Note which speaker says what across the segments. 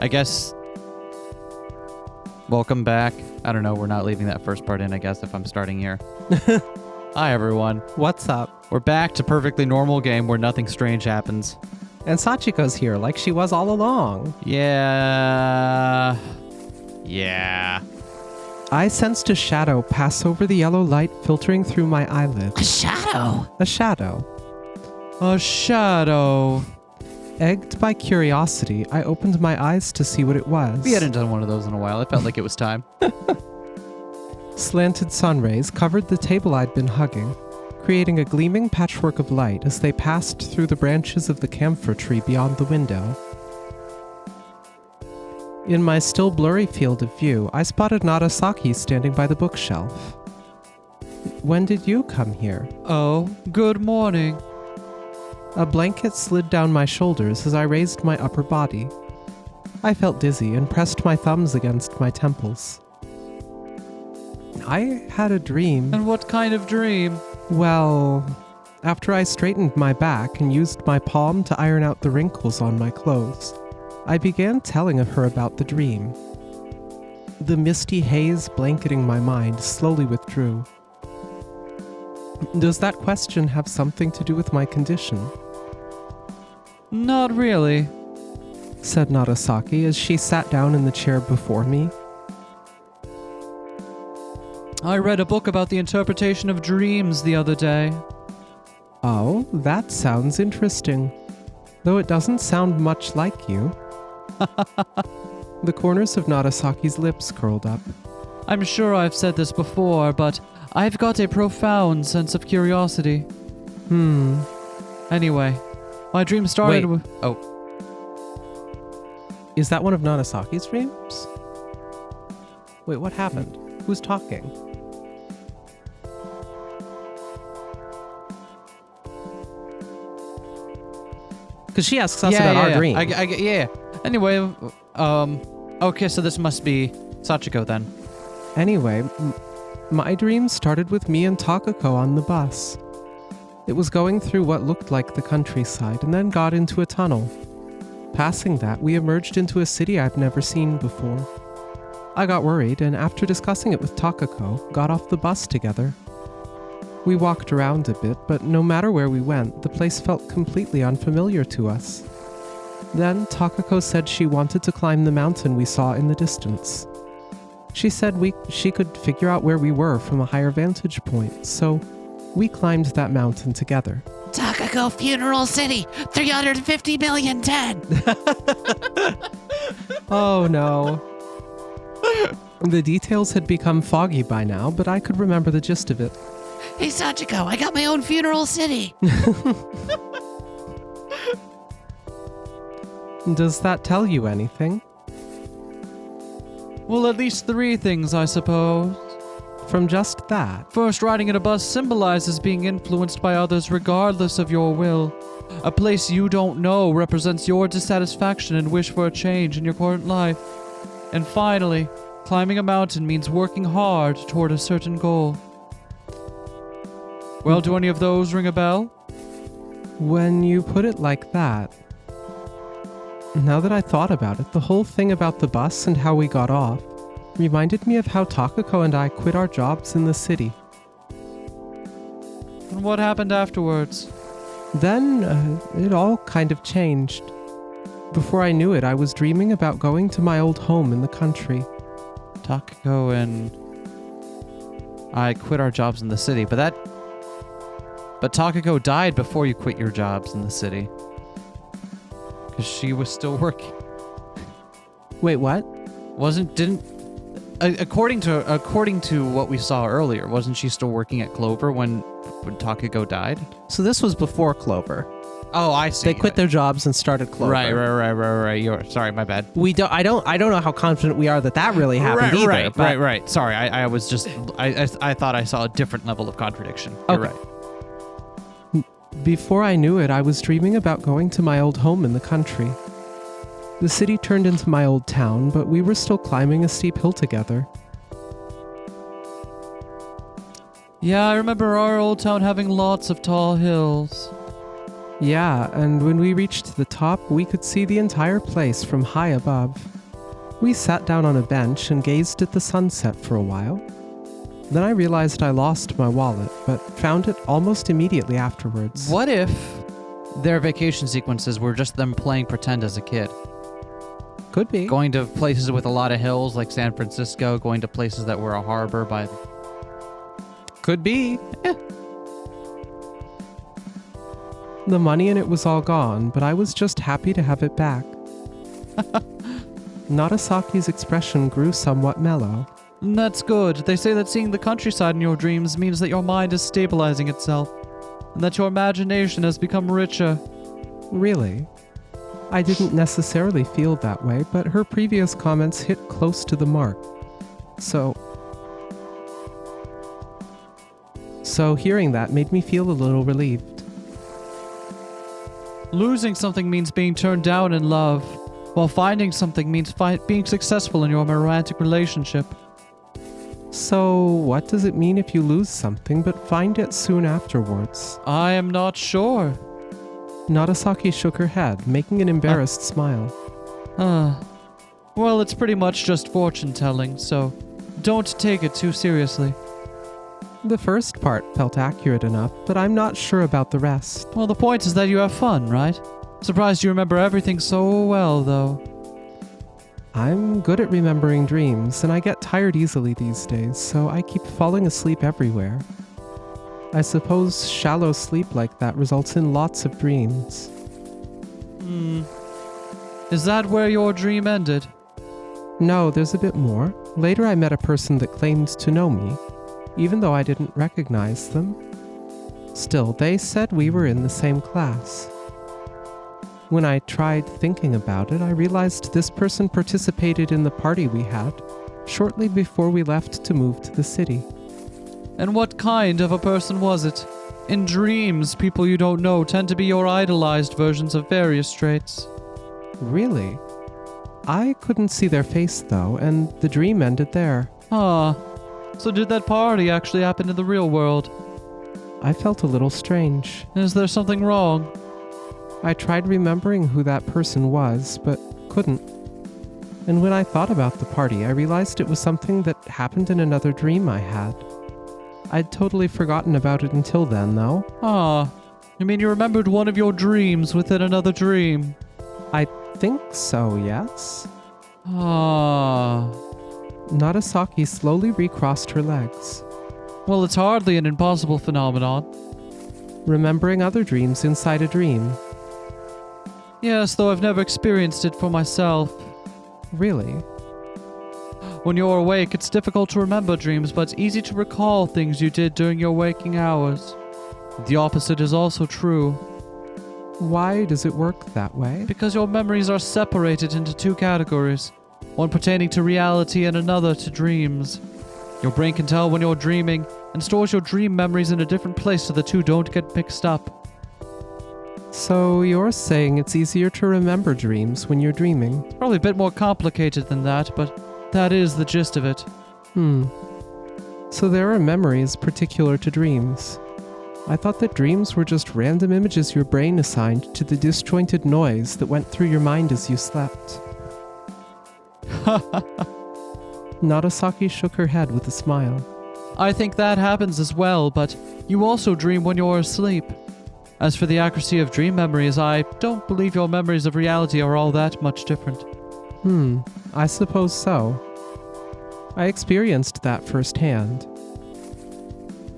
Speaker 1: I guess... Welcome back. I don't know, we're not leaving that first part in, I guess, if I'm starting here. Hi, everyone.
Speaker 2: What's up?
Speaker 1: We're back to perfectly normal game where nothing strange happens.
Speaker 2: And Sachiko's here, like she was all along.
Speaker 1: Yeah.
Speaker 2: I sensed a shadow pass over the yellow light filtering through my eyelids.
Speaker 3: A shadow?
Speaker 2: A shadow.
Speaker 1: A shadow.
Speaker 2: Egged by curiosity, I opened my eyes to see what it was.
Speaker 1: We hadn't done one of those in a while. It felt like it was time.
Speaker 2: Slanted sun rays covered the table I'd been hugging, creating a gleaming patchwork of light as they passed through the branches of the camphor tree beyond the window. In my still blurry field of view, I spotted Narasaki standing by the bookshelf. When did you come here?
Speaker 1: Oh, good morning.
Speaker 2: A blanket slid down my shoulders as I raised my upper body. I felt dizzy and pressed my thumbs against my temples. I had a dream.
Speaker 1: And what kind of dream?
Speaker 2: Well, after I straightened my back and used my palm to iron out the wrinkles on my clothes, I began telling her about the dream. The misty haze blanketing my mind slowly withdrew. Does that question have something to do with my condition?
Speaker 1: Not really,
Speaker 2: said Narasaki as she sat down in the chair before me.
Speaker 1: I read a book about the interpretation of dreams the other day.
Speaker 2: Oh, that sounds interesting. Though it doesn't sound much like you. The corners of Narasaki's lips curled up.
Speaker 1: I'm sure I've said this before, but I've got a profound sense of curiosity. Anyway, my dream started with... Oh.
Speaker 2: Is that one of Narasaki's dreams? Wait, what happened? Who's talking? Because she asks us about our dream.
Speaker 1: Yeah. Anyway, okay, so this must be Sachiko then.
Speaker 2: Anyway, my dream started with me and Takako on the bus. It was going through what looked like the countryside and then got into a tunnel. Passing that, we emerged into a city I've never seen before. I got worried, and after discussing it with Takako, got off the bus together. We walked around a bit, but no matter where we went, the place felt completely unfamiliar to us. Then Takako said she wanted to climb the mountain we saw in the distance. She said she could figure out where we were from a higher vantage point, so we climbed that mountain together.
Speaker 3: Takako Funeral City, 350 million dead.
Speaker 2: Oh no. The details had become foggy by now, but I could remember the gist of it.
Speaker 3: Hey Sachiko, I got my own funeral city.
Speaker 2: Does that tell you anything?
Speaker 1: Well, at least 3 things, I suppose.
Speaker 2: From just that?
Speaker 1: First, riding in a bus symbolizes being influenced by others regardless of your will. A place you don't know represents your dissatisfaction and wish for a change in your current life. And finally, climbing a mountain means working hard toward a certain goal. Well, do any of those ring a bell?
Speaker 2: When you put it like that... Now that I thought about it, the whole thing about the bus and how we got off reminded me of how Takako and I quit our jobs in the city.
Speaker 1: And what happened afterwards?
Speaker 2: Then, it all kind of changed. Before I knew it, I was dreaming about going to my old home in the country.
Speaker 1: Takako and I quit our jobs in the city, but Takako died before you quit your jobs in the city. Because she was still working.
Speaker 2: Wait, what?
Speaker 1: According to what we saw earlier, wasn't she still working at Clover when Takako died?
Speaker 2: So this was before Clover.
Speaker 1: Oh, I see.
Speaker 2: They quit their jobs and started Clover.
Speaker 1: Right. Sorry, my bad.
Speaker 2: I don't know how confident we are that really happened either.
Speaker 1: Right. Sorry, I was just I thought I saw a different level of contradiction. You're right.
Speaker 2: Before I knew it, I was dreaming about going to my old home in the country. The city turned into my old town, but we were still climbing a steep hill together.
Speaker 1: Yeah, I remember our old town having lots of tall hills.
Speaker 2: Yeah, and when we reached the top, we could see the entire place from high above. We sat down on a bench and gazed at the sunset for a while. Then I realized I lost my wallet, but found it almost immediately afterwards.
Speaker 1: What if their vacation sequences were just them playing pretend as a kid?
Speaker 2: Could be.
Speaker 1: Going to places with a lot of hills like San Francisco, going to places that were a harbor by...
Speaker 2: Could be. The money in it was all gone, but I was just happy to have it back. Narasaki's expression grew somewhat mellow.
Speaker 1: That's good. They say that seeing the countryside in your dreams means that your mind is stabilizing itself, and that your imagination has become richer.
Speaker 2: Really? I didn't necessarily feel that way, but her previous comments hit close to the mark. So hearing that made me feel a little relieved.
Speaker 1: Losing something means being turned down in love, while finding something means being successful in your romantic relationship.
Speaker 2: So, what does it mean if you lose something but find it soon afterwards?
Speaker 1: I am not sure.
Speaker 2: Narasaki shook her head, making an embarrassed smile.
Speaker 1: Well, it's pretty much just fortune-telling, so don't take it too seriously.
Speaker 2: The first part felt accurate enough, but I'm not sure about the rest.
Speaker 1: Well, the point is that you have fun, right? Surprised you remember everything so well, though.
Speaker 2: I'm good at remembering dreams, and I get tired easily these days, so I keep falling asleep everywhere. I suppose shallow sleep like that results in lots of dreams.
Speaker 1: Is that where your dream ended?
Speaker 2: No, there's a bit more. Later I met a person that claimed to know me, even though I didn't recognize them. Still, they said we were in the same class. When I tried thinking about it, I realized this person participated in the party we had shortly before we left to move to the city.
Speaker 1: And what kind of a person was it? In dreams, people you don't know tend to be your idolized versions of various traits.
Speaker 2: Really? I couldn't see their face though, and the dream ended there.
Speaker 1: So did that party actually happen in the real world?
Speaker 2: I felt a little strange.
Speaker 1: Is there something wrong?
Speaker 2: I tried remembering who that person was, but couldn't. And when I thought about the party, I realized it was something that happened in another dream I had. I'd totally forgotten about it until then, though.
Speaker 1: You mean you remembered one of your dreams within another dream?
Speaker 2: I think so, yes? Narasaki slowly recrossed her legs.
Speaker 1: Well, it's hardly an impossible phenomenon.
Speaker 2: Remembering other dreams inside a dream.
Speaker 1: Yes, though I've never experienced it for myself.
Speaker 2: Really?
Speaker 1: When you're awake, it's difficult to remember dreams, but it's easy to recall things you did during your waking hours. The opposite is also true.
Speaker 2: Why does it work that way?
Speaker 1: Because your memories are separated into two categories, one pertaining to reality and another to dreams. Your brain can tell when you're dreaming and stores your dream memories in a different place so the two don't get mixed up.
Speaker 2: So you're saying it's easier to remember dreams when you're dreaming?
Speaker 1: It's probably a bit more complicated than that, but that is the gist of it.
Speaker 2: So there are memories particular to dreams. I thought that dreams were just random images your brain assigned to the disjointed noise that went through your mind as you slept. Narasaki shook her head with a smile.
Speaker 1: I think that happens as well, but you also dream when you're asleep. As for the accuracy of dream memories, I don't believe your memories of reality are all that much different.
Speaker 2: I suppose so. I experienced that firsthand.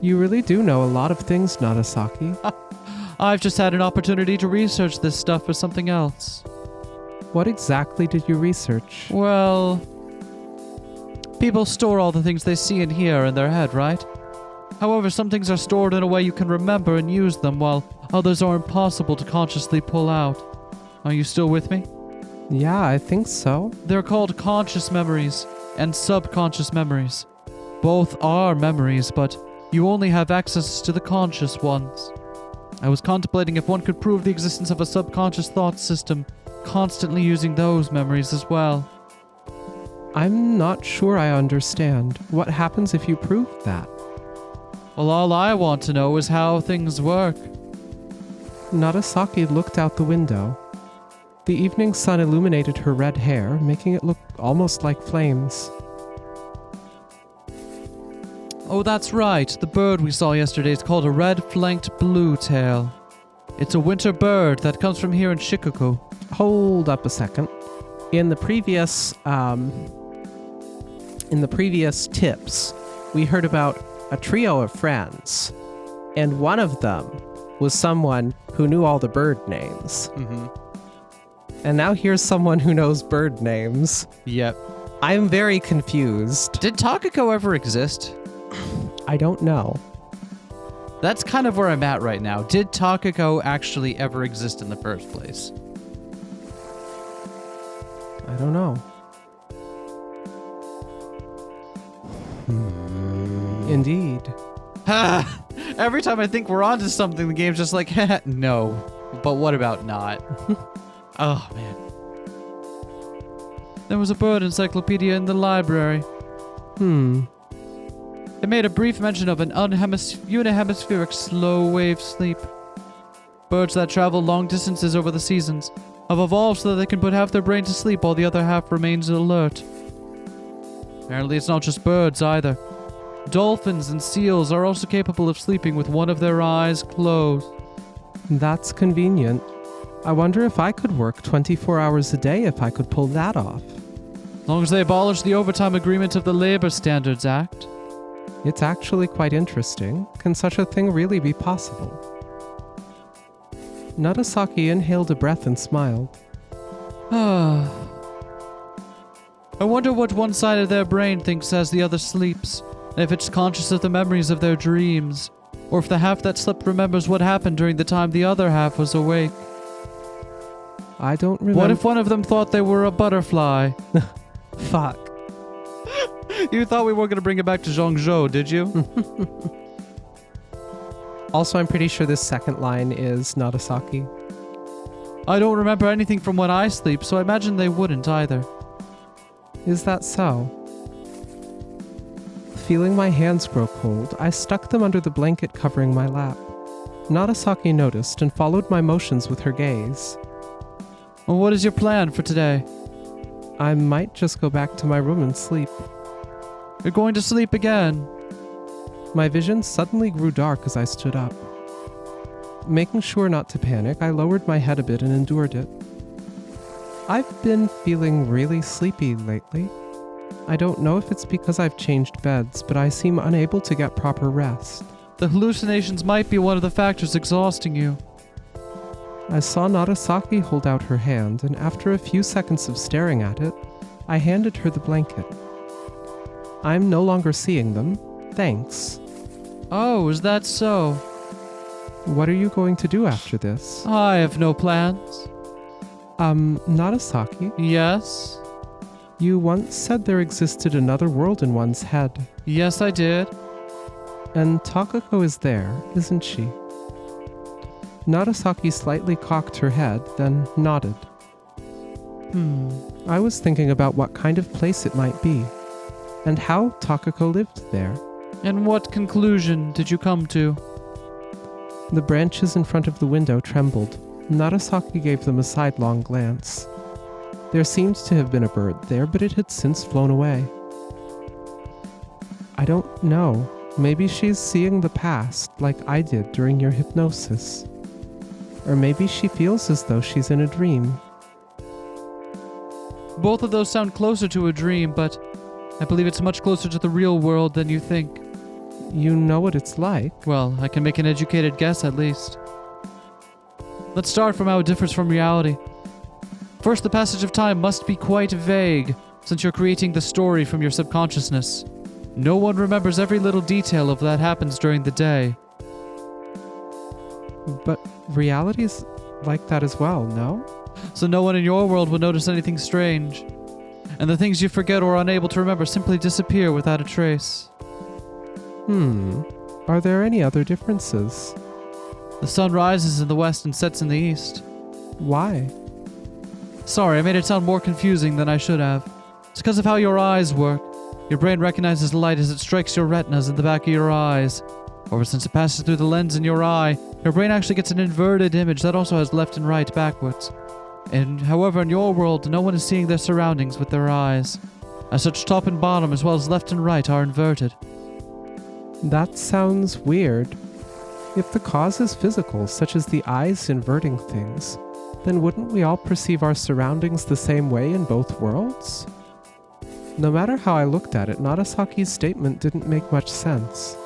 Speaker 2: You really do know a lot of things, Narasaki.
Speaker 1: I've just had an opportunity to research this stuff for something else.
Speaker 2: What exactly did you research?
Speaker 1: Well, people store all the things they see and hear in their head, right? However, some things are stored in a way you can remember and use them, while others are impossible to consciously pull out. Are you still with me?
Speaker 2: Yeah, I think so.
Speaker 1: They're called conscious memories and subconscious memories. Both are memories, but you only have access to the conscious ones. I was contemplating if one could prove the existence of a subconscious thought system, constantly using those memories as well.
Speaker 2: I'm not sure I understand. What happens if you prove that?
Speaker 1: Well, all I want to know is how things work.
Speaker 2: Narasaki looked out the window. The evening sun illuminated her red hair, making it look almost like flames.
Speaker 1: Oh, that's right. The bird we saw yesterday is called a red-flanked bluetail. It's a winter bird that comes from here in Shikoku.
Speaker 2: Hold up a second. In the previous tips, we heard about a trio of friends, and one of them was someone who knew all the bird names.
Speaker 1: Mm-hmm.
Speaker 2: And now here's someone who knows bird names.
Speaker 1: Yep.
Speaker 2: I'm very confused.
Speaker 1: Did Takako ever exist?
Speaker 2: I don't know.
Speaker 1: That's kind of where I'm at right now. Did Takako actually ever exist in the first place?
Speaker 2: I don't know. Indeed.
Speaker 1: Every time I think we're onto something, the game's just like, no. But what about not? Oh, man. There was a bird encyclopedia in the library. It made a brief mention of an unihemispheric slow-wave sleep. Birds that travel long distances over the seasons have evolved so that they can put half their brain to sleep while the other half remains alert. Apparently it's not just birds either. Dolphins and seals are also capable of sleeping with one of their eyes closed.
Speaker 2: That's convenient. I wonder if I could work 24 hours a day if I could pull that off.
Speaker 1: As long as they abolish the overtime agreement of the Labor Standards Act.
Speaker 2: It's actually quite interesting. Can such a thing really be possible? Nagasaki inhaled a breath and smiled.
Speaker 1: I wonder what one side of their brain thinks as the other sleeps, and if it's conscious of the memories of their dreams, or if the half that slept remembers what happened during the time the other half was awake.
Speaker 2: I don't remember.
Speaker 1: What if one of them thought they were a butterfly?
Speaker 2: Fuck.
Speaker 1: You thought we weren't going to bring it back to Zhongzhou, did you?
Speaker 2: Also, I'm pretty sure this second line is Nagasaki.
Speaker 1: I don't remember anything from when I sleep, so I imagine they wouldn't either.
Speaker 2: Is that so? Feeling my hands grow cold, I stuck them under the blanket covering my lap. Nagasaki noticed and followed my motions with her gaze.
Speaker 1: Well, what is your plan for today?
Speaker 2: I might just go back to my room and sleep.
Speaker 1: You're going to sleep again.
Speaker 2: My vision suddenly grew dark as I stood up. Making sure not to panic, I lowered my head a bit and endured it. I've been feeling really sleepy lately. I don't know if it's because I've changed beds, but I seem unable to get proper rest.
Speaker 1: The hallucinations might be one of the factors exhausting you.
Speaker 2: I saw Nagasaki hold out her hand, and after a few seconds of staring at it, I handed her the blanket. I'm no longer seeing them. Thanks.
Speaker 1: Oh, is that so?
Speaker 2: What are you going to do after this?
Speaker 1: I have no plans.
Speaker 2: Nagasaki,
Speaker 1: Yes?
Speaker 2: you once said there existed another world in one's head.
Speaker 1: Yes, I did.
Speaker 2: And Takako is there, isn't she? Nagasaki slightly cocked her head, then nodded. I was thinking about what kind of place it might be, and how Takako lived there.
Speaker 1: And what conclusion did you come to?
Speaker 2: The branches in front of the window trembled. Nagasaki gave them a sidelong glance. There seemed to have been a bird there, but it had since flown away. I don't know. Maybe she's seeing the past, like I did during your hypnosis. Or maybe she feels as though she's in a dream.
Speaker 1: Both of those sound closer to a dream, but I believe it's much closer to the real world than you think.
Speaker 2: You know what it's like.
Speaker 1: Well, I can make an educated guess at least. Let's start from how it differs from reality. First, the passage of time must be quite vague, since you're creating the story from your subconsciousness. No one remembers every little detail of that happens during the day.
Speaker 2: But reality's like that as well, no?
Speaker 1: So no one in your world would notice anything strange. And the things you forget or are unable to remember simply disappear without a trace.
Speaker 2: Are there any other differences?
Speaker 1: The sun rises in the west and sets in the east.
Speaker 2: Why?
Speaker 1: Sorry, I made it sound more confusing than I should have. It's because of how your eyes work. Your brain recognizes light as it strikes your retinas in the back of your eyes. Or since it passes through the lens in your eye, your brain actually gets an inverted image that also has left and right backwards. And however, in your world, no one is seeing their surroundings with their eyes. As such, top and bottom, as well as left and right, are inverted.
Speaker 2: That sounds weird. If the cause is physical, such as the eyes inverting things, then wouldn't we all perceive our surroundings the same way in both worlds? No matter how I looked at it, Narasaki's statement didn't make much sense.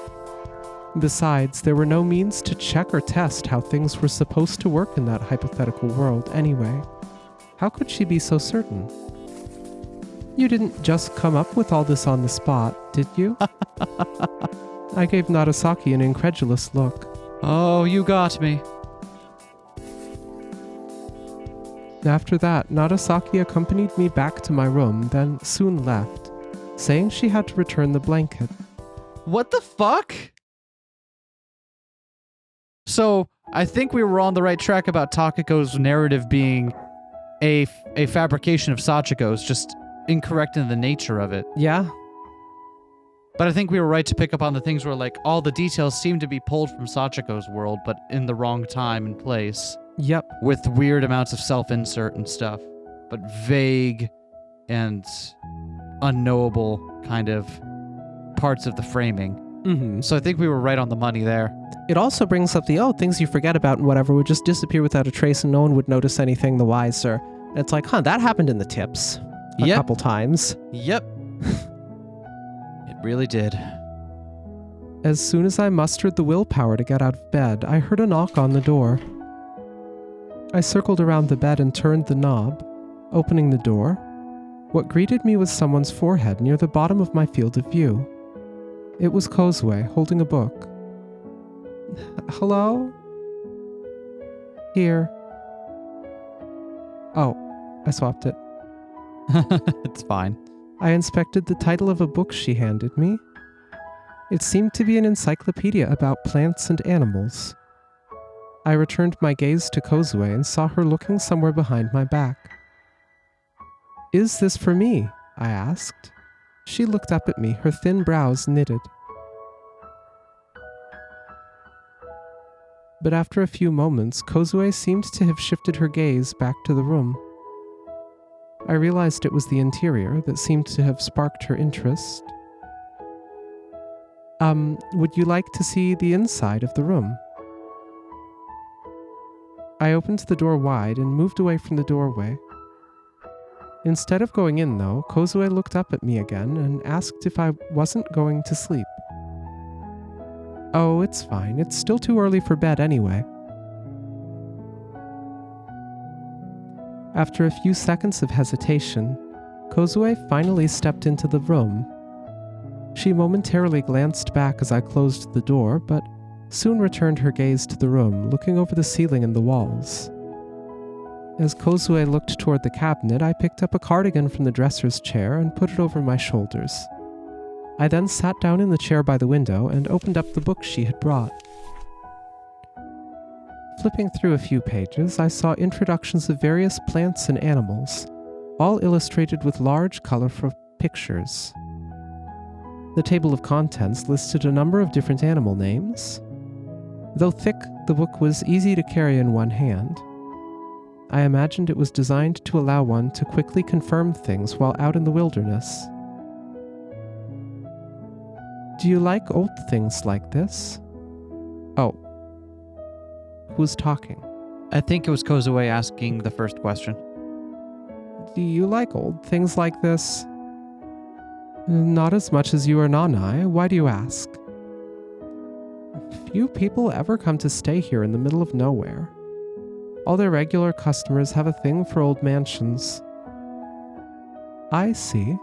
Speaker 2: Besides, there were no means to check or test how things were supposed to work in that hypothetical world anyway. How could she be so certain? You didn't just come up with all this on the spot, did you? I gave Narasaki an incredulous look.
Speaker 1: Oh, you got me.
Speaker 2: After that, Narasaki accompanied me back to my room, then soon left, saying she had to return the blanket.
Speaker 1: What the fuck? So, I think we were on the right track about Takako's narrative being a fabrication of Sachiko's, just incorrect in the nature of it.
Speaker 2: Yeah?
Speaker 1: But I think we were right to pick up on the things where, like, all the details seem to be pulled from Sachiko's world, but in the wrong time and place.
Speaker 2: Yep.
Speaker 1: With weird amounts of self-insert and stuff. But vague and unknowable kind of parts of the framing.
Speaker 2: Mm-hmm.
Speaker 1: So I think we were right on the money there.
Speaker 2: It also brings up the, things you forget about and whatever would just disappear without a trace and no one would notice anything the wiser. And it's like, that happened in the tips. A couple times.
Speaker 1: Yep. It really did.
Speaker 2: As soon as I mustered the willpower to get out of bed, I heard a knock on the door. I circled around the bed and turned the knob, opening the door. What greeted me was someone's forehead near the bottom of my field of view. It was Kozue, holding a book. Hello? Here. Oh, I swapped it.
Speaker 1: It's fine.
Speaker 2: I inspected the title of a book she handed me. It seemed to be an encyclopedia about plants and animals. I returned my gaze to Kozue and saw her looking somewhere behind my back. Is this for me? I asked. She looked up at me, her thin brows knitted. But after a few moments, Kozue seemed to have shifted her gaze back to the room. I realized it was the interior that seemed to have sparked her interest. Would you like to see the inside of the room? I opened the door wide and moved away from the doorway. Instead of going in, though, Kozue looked up at me again and asked if I wasn't going to sleep. Oh, it's fine. It's still too early for bed anyway. After a few seconds of hesitation, Kozue finally stepped into the room. She momentarily glanced back as I closed the door, but soon returned her gaze to the room, looking over the ceiling and the walls. As Kozue looked toward the cabinet, I picked up a cardigan from the dresser's chair and put it over my shoulders. I then sat down in the chair by the window and opened up the book she had brought. Flipping through a few pages, I saw introductions of various plants and animals, all illustrated with large, colorful pictures. The table of contents listed a number of different animal names. Though thick, the book was easy to carry in one hand. I imagined it was designed to allow one to quickly confirm things while out in the wilderness. Do you like old things like this? Oh. Who's talking?
Speaker 1: I think it was Kozue asking the first question.
Speaker 2: Do you like old things like this? Not as much as you or Nanai. Why do you ask? Few people ever come to stay here in the middle of nowhere. All their regular customers have a thing for old mansions. I see.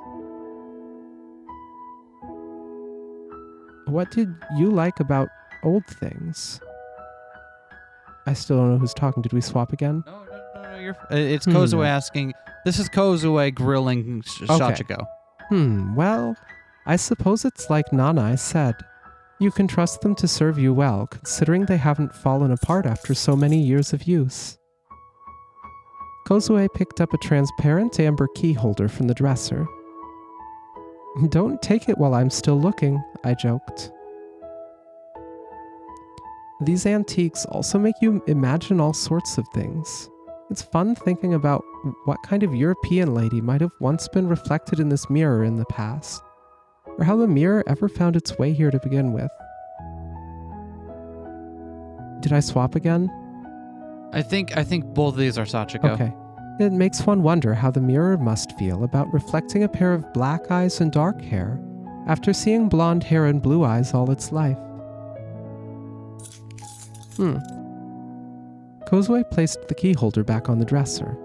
Speaker 2: What did you like about old things? I still don't know who's talking. Did we swap again?
Speaker 1: No, it's Kozue asking. This is Kozue grilling Sachiko.
Speaker 2: Well, I suppose it's like Nanai said. You can trust them to serve you well, considering they haven't fallen apart after so many years of use. Kozue picked up a transparent amber key holder from the dresser. Don't take it while I'm still looking, I joked. These antiques also make you imagine all sorts of things. It's fun thinking about what kind of European lady might have once been reflected in this mirror in the past, or how the mirror ever found its way here to begin with. Did I swap again?
Speaker 1: I think both of these are Sachiko.
Speaker 2: Okay. It makes one wonder how the mirror must feel about reflecting a pair of black eyes and dark hair after seeing blonde hair and blue eyes all its life. Kozue placed the key holder back on the dresser.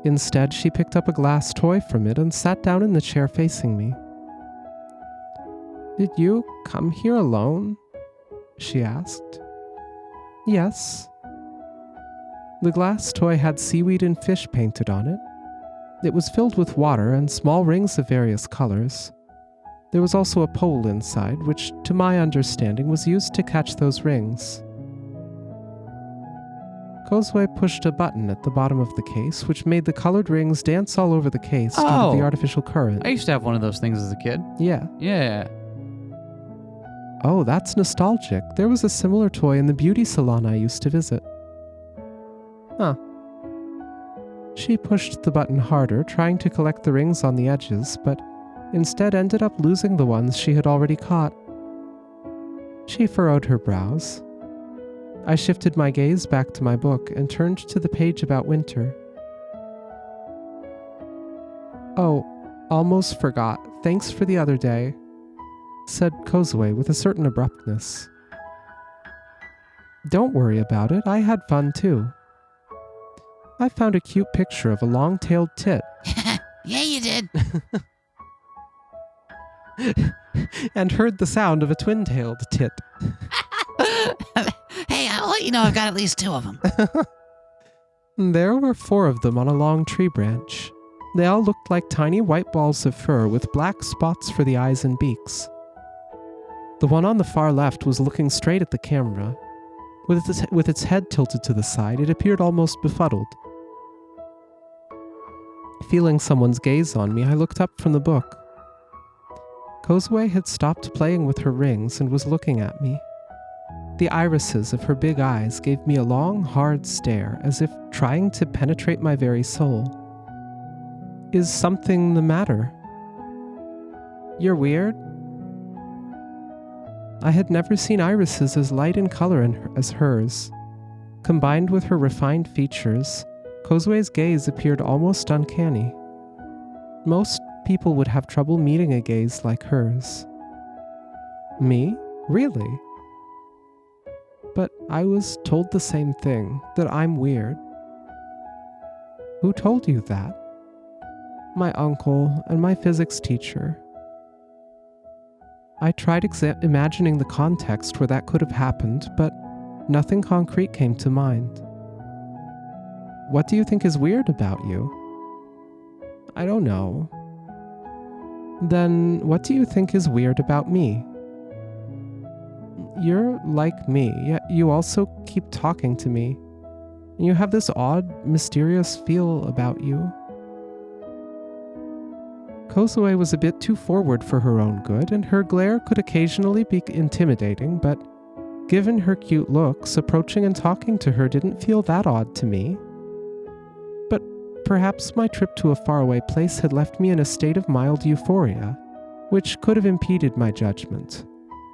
Speaker 2: Instead, she picked up a glass toy from it and sat down in the chair facing me. "Did you come here alone?" she asked. "Yes." The glass toy had seaweed and fish painted on it. It was filled with water and small rings of various colors. There was also a pole inside, which, to my understanding, was used to catch those rings. Kozue pushed a button at the bottom of the case, which made the colored rings dance all over the case due to the artificial current.
Speaker 1: I used to have one of those things as a kid.
Speaker 2: Yeah.
Speaker 1: Yeah.
Speaker 2: Oh, that's nostalgic. There was a similar toy in the beauty salon I used to visit. Huh. She pushed the button harder, trying to collect the rings on the edges, but instead ended up losing the ones she had already caught. She furrowed her brows. I shifted my gaze back to my book and turned to the page about winter. "Oh, almost forgot. Thanks for the other day," said Kozue with a certain abruptness. "Don't worry about it. I had fun too. I found a cute picture of a long-tailed tit."
Speaker 3: Yeah, you did.
Speaker 2: "And heard the sound of a twin-tailed tit."
Speaker 3: Hey, I'll let you know I've got at least 2 of them.
Speaker 2: There were 4 of them on a long tree branch. They all looked like tiny white balls of fur with black spots for the eyes and beaks. The one on the far left was looking straight at the camera. With its head tilted to the side, it appeared almost befuddled. Feeling someone's gaze on me, I looked up from the book. Kozue had stopped playing with her rings and was looking at me. The irises of her big eyes gave me a long, hard stare, as if trying to penetrate my very soul. "Is something the matter?" "You're weird?" I had never seen irises as light in color as hers. Combined with her refined features, Kozue's gaze appeared almost uncanny. Most people would have trouble meeting a gaze like hers. Me? Really? But I was told the same thing, that I'm weird. Who told you that? My uncle and my physics teacher. I tried imagining the context where that could have happened, but nothing concrete came to mind. What do you think is weird about you? I don't know. Then what do you think is weird about me? You're like me, yet you also keep talking to me. And you have this odd, mysterious feel about you. Kozue was a bit too forward for her own good, and her glare could occasionally be intimidating, but given her cute looks, approaching and talking to her didn't feel that odd to me. But perhaps my trip to a faraway place had left me in a state of mild euphoria, which could have impeded my judgment.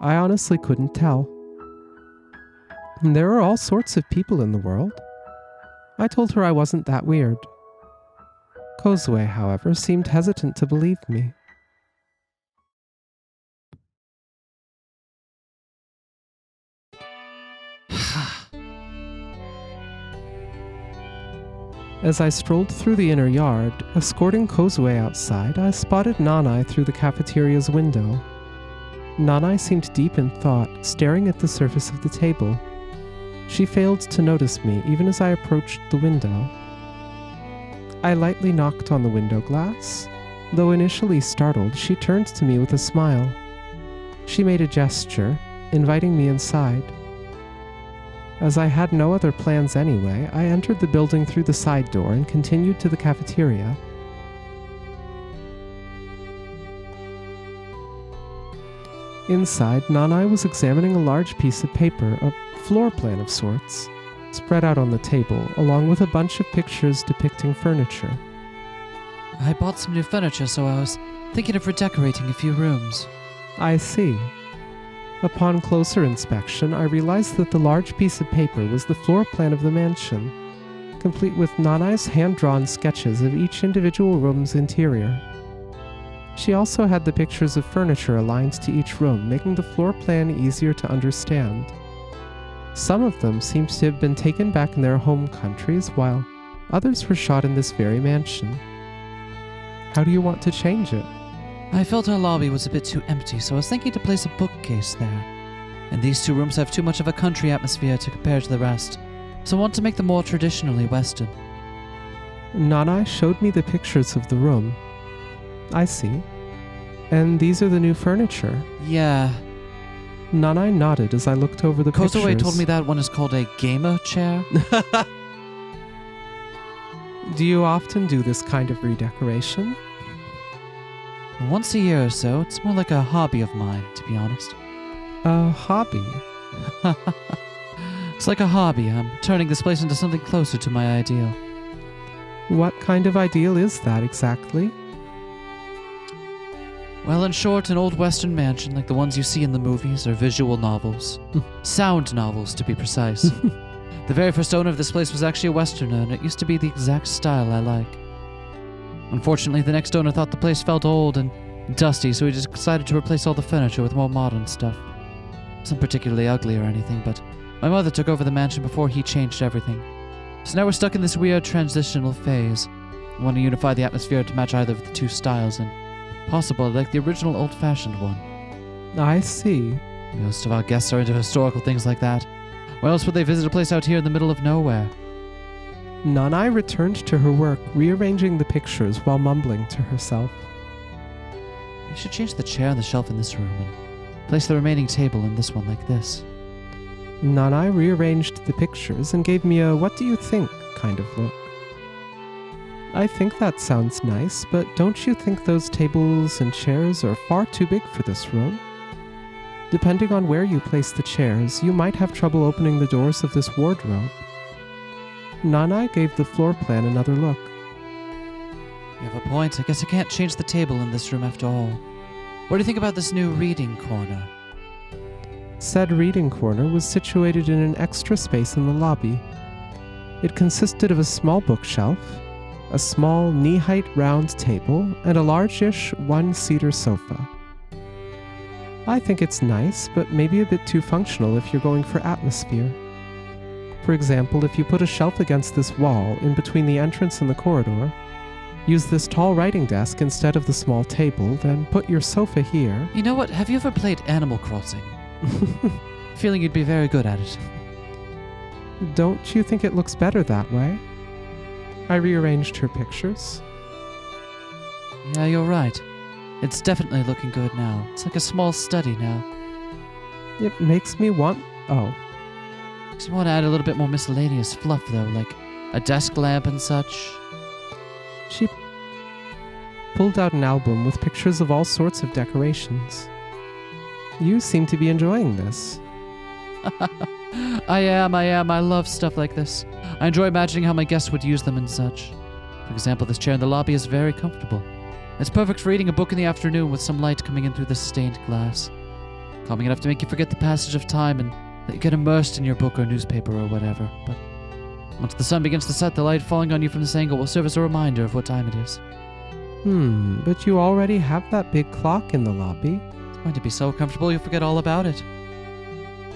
Speaker 2: I honestly couldn't tell. There are all sorts of people in the world. I told her I wasn't that weird. Kozue, however, seemed hesitant to believe me. As I strolled through the inner yard, escorting Kozue outside, I spotted Nanai through the cafeteria's window. Nanai seemed deep in thought, staring at the surface of the table. She failed to notice me even as I approached the window. I lightly knocked on the window glass. Though initially startled, she turned to me with a smile. She made a gesture, inviting me inside. As I had no other plans anyway, I entered the building through the side door and continued to the cafeteria. Inside, Nanai was examining a large piece of paper, a floor plan of sorts. spread out on the table, along with a bunch of pictures depicting furniture.
Speaker 1: I bought some new furniture, so I was thinking of redecorating a few rooms.
Speaker 2: I see. Upon closer inspection, I realized that the large piece of paper was the floor plan of the mansion, complete with Nanai's hand-drawn sketches of each individual room's interior. She also had the pictures of furniture aligned to each room, making the floor plan easier to understand. Some of them seemed to have been taken back in their home countries, while others were shot in this very mansion. How do you want to change it?
Speaker 1: I felt our lobby was a bit too empty, so I was thinking to place a bookcase there. And these two rooms have too much of a country atmosphere to compare to the rest, so I want to make them more traditionally Western.
Speaker 2: Nanai showed me the pictures of the room. I see. And these are the new furniture.
Speaker 1: Yeah.
Speaker 2: Nanai nodded as I looked over the pictures.
Speaker 1: Kozue told me that one is called a gamer chair.
Speaker 2: Do you often do this kind of redecoration?
Speaker 1: Once a year or so. It's more like a hobby of mine, to be honest.
Speaker 2: A hobby?
Speaker 1: It's like a hobby. I'm turning this place into something closer to my ideal.
Speaker 2: What kind of ideal is that exactly?
Speaker 1: Well, in short, an old Western mansion like the ones you see in the movies are visual novels. Sound novels, to be precise. The very first owner of this place was actually a Westerner, and it used to be the exact style I like. Unfortunately, the next owner thought the place felt old and dusty, so he just decided to replace all the furniture with more modern stuff. It wasn't particularly ugly or anything, but my mother took over the mansion before he changed everything. So now we're stuck in this weird transitional phase. I want to unify the atmosphere to match either of the two styles, and possible like the original old-fashioned one.
Speaker 2: I see.
Speaker 1: Most of our guests are into historical things like that. Why else would they visit a place out here in the middle of nowhere?
Speaker 2: Nanai returned to her work, rearranging the pictures while mumbling to herself.
Speaker 1: You should change the chair and the shelf in this room and place the remaining table in this one like this.
Speaker 2: Nanai rearranged the pictures and gave me a "what do you think" kind of look. I think that sounds nice, but don't you think those tables and chairs are far too big for this room? Depending on where you place the chairs, you might have trouble opening the doors of this wardrobe. Nanai gave the floor plan another look.
Speaker 1: You have a point. I guess I can't change the table in this room after all. What do you think about this new reading corner?
Speaker 2: Said reading corner was situated in an extra space in the lobby. It consisted of a small bookshelf, a small knee-height round table, and a large-ish one-seater sofa. I think it's nice, but maybe a bit too functional if you're going for atmosphere. For example, if you put a shelf against this wall in between the entrance and the corridor, use this tall writing desk instead of the small table, then put your sofa here.
Speaker 1: You know what? Have you ever played Animal Crossing? Feeling you'd be very good at it.
Speaker 2: Don't you think it looks better that way? I rearranged her pictures.
Speaker 1: Yeah, you're right. It's definitely looking good now. It's like a small study now.
Speaker 2: It makes me want... Oh.
Speaker 1: Makes me want to add a little bit more miscellaneous fluff, though, like a desk lamp and such.
Speaker 2: She pulled out an album with pictures of all sorts of decorations. You seem to be enjoying this.
Speaker 1: I am. I love stuff like this. I enjoy imagining how my guests would use them and such. For example, this chair in the lobby is very comfortable. It's perfect for reading a book in the afternoon with some light coming in through the stained glass. Calming enough to make you forget the passage of time and let you get immersed in your book or newspaper or whatever. But once the sun begins to set, the light falling on you from this angle will serve as a reminder of what time it is.
Speaker 2: But you already have that big clock in the lobby.
Speaker 1: It's going to be so comfortable you'll forget all about it.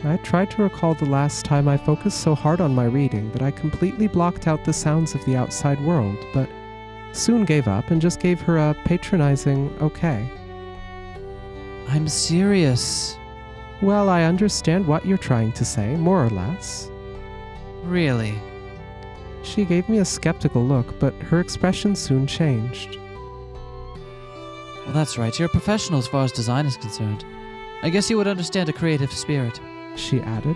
Speaker 2: I tried to recall the last time I focused so hard on my reading that I completely blocked out the sounds of the outside world, but soon gave up and just gave her a patronizing okay.
Speaker 1: I'm serious.
Speaker 2: Well, I understand what you're trying to say, more or less.
Speaker 1: Really?
Speaker 2: She gave me a skeptical look, but her expression soon changed.
Speaker 1: Well, that's right. You're a professional as far as design is concerned. I guess you would understand a creative spirit.
Speaker 2: She added.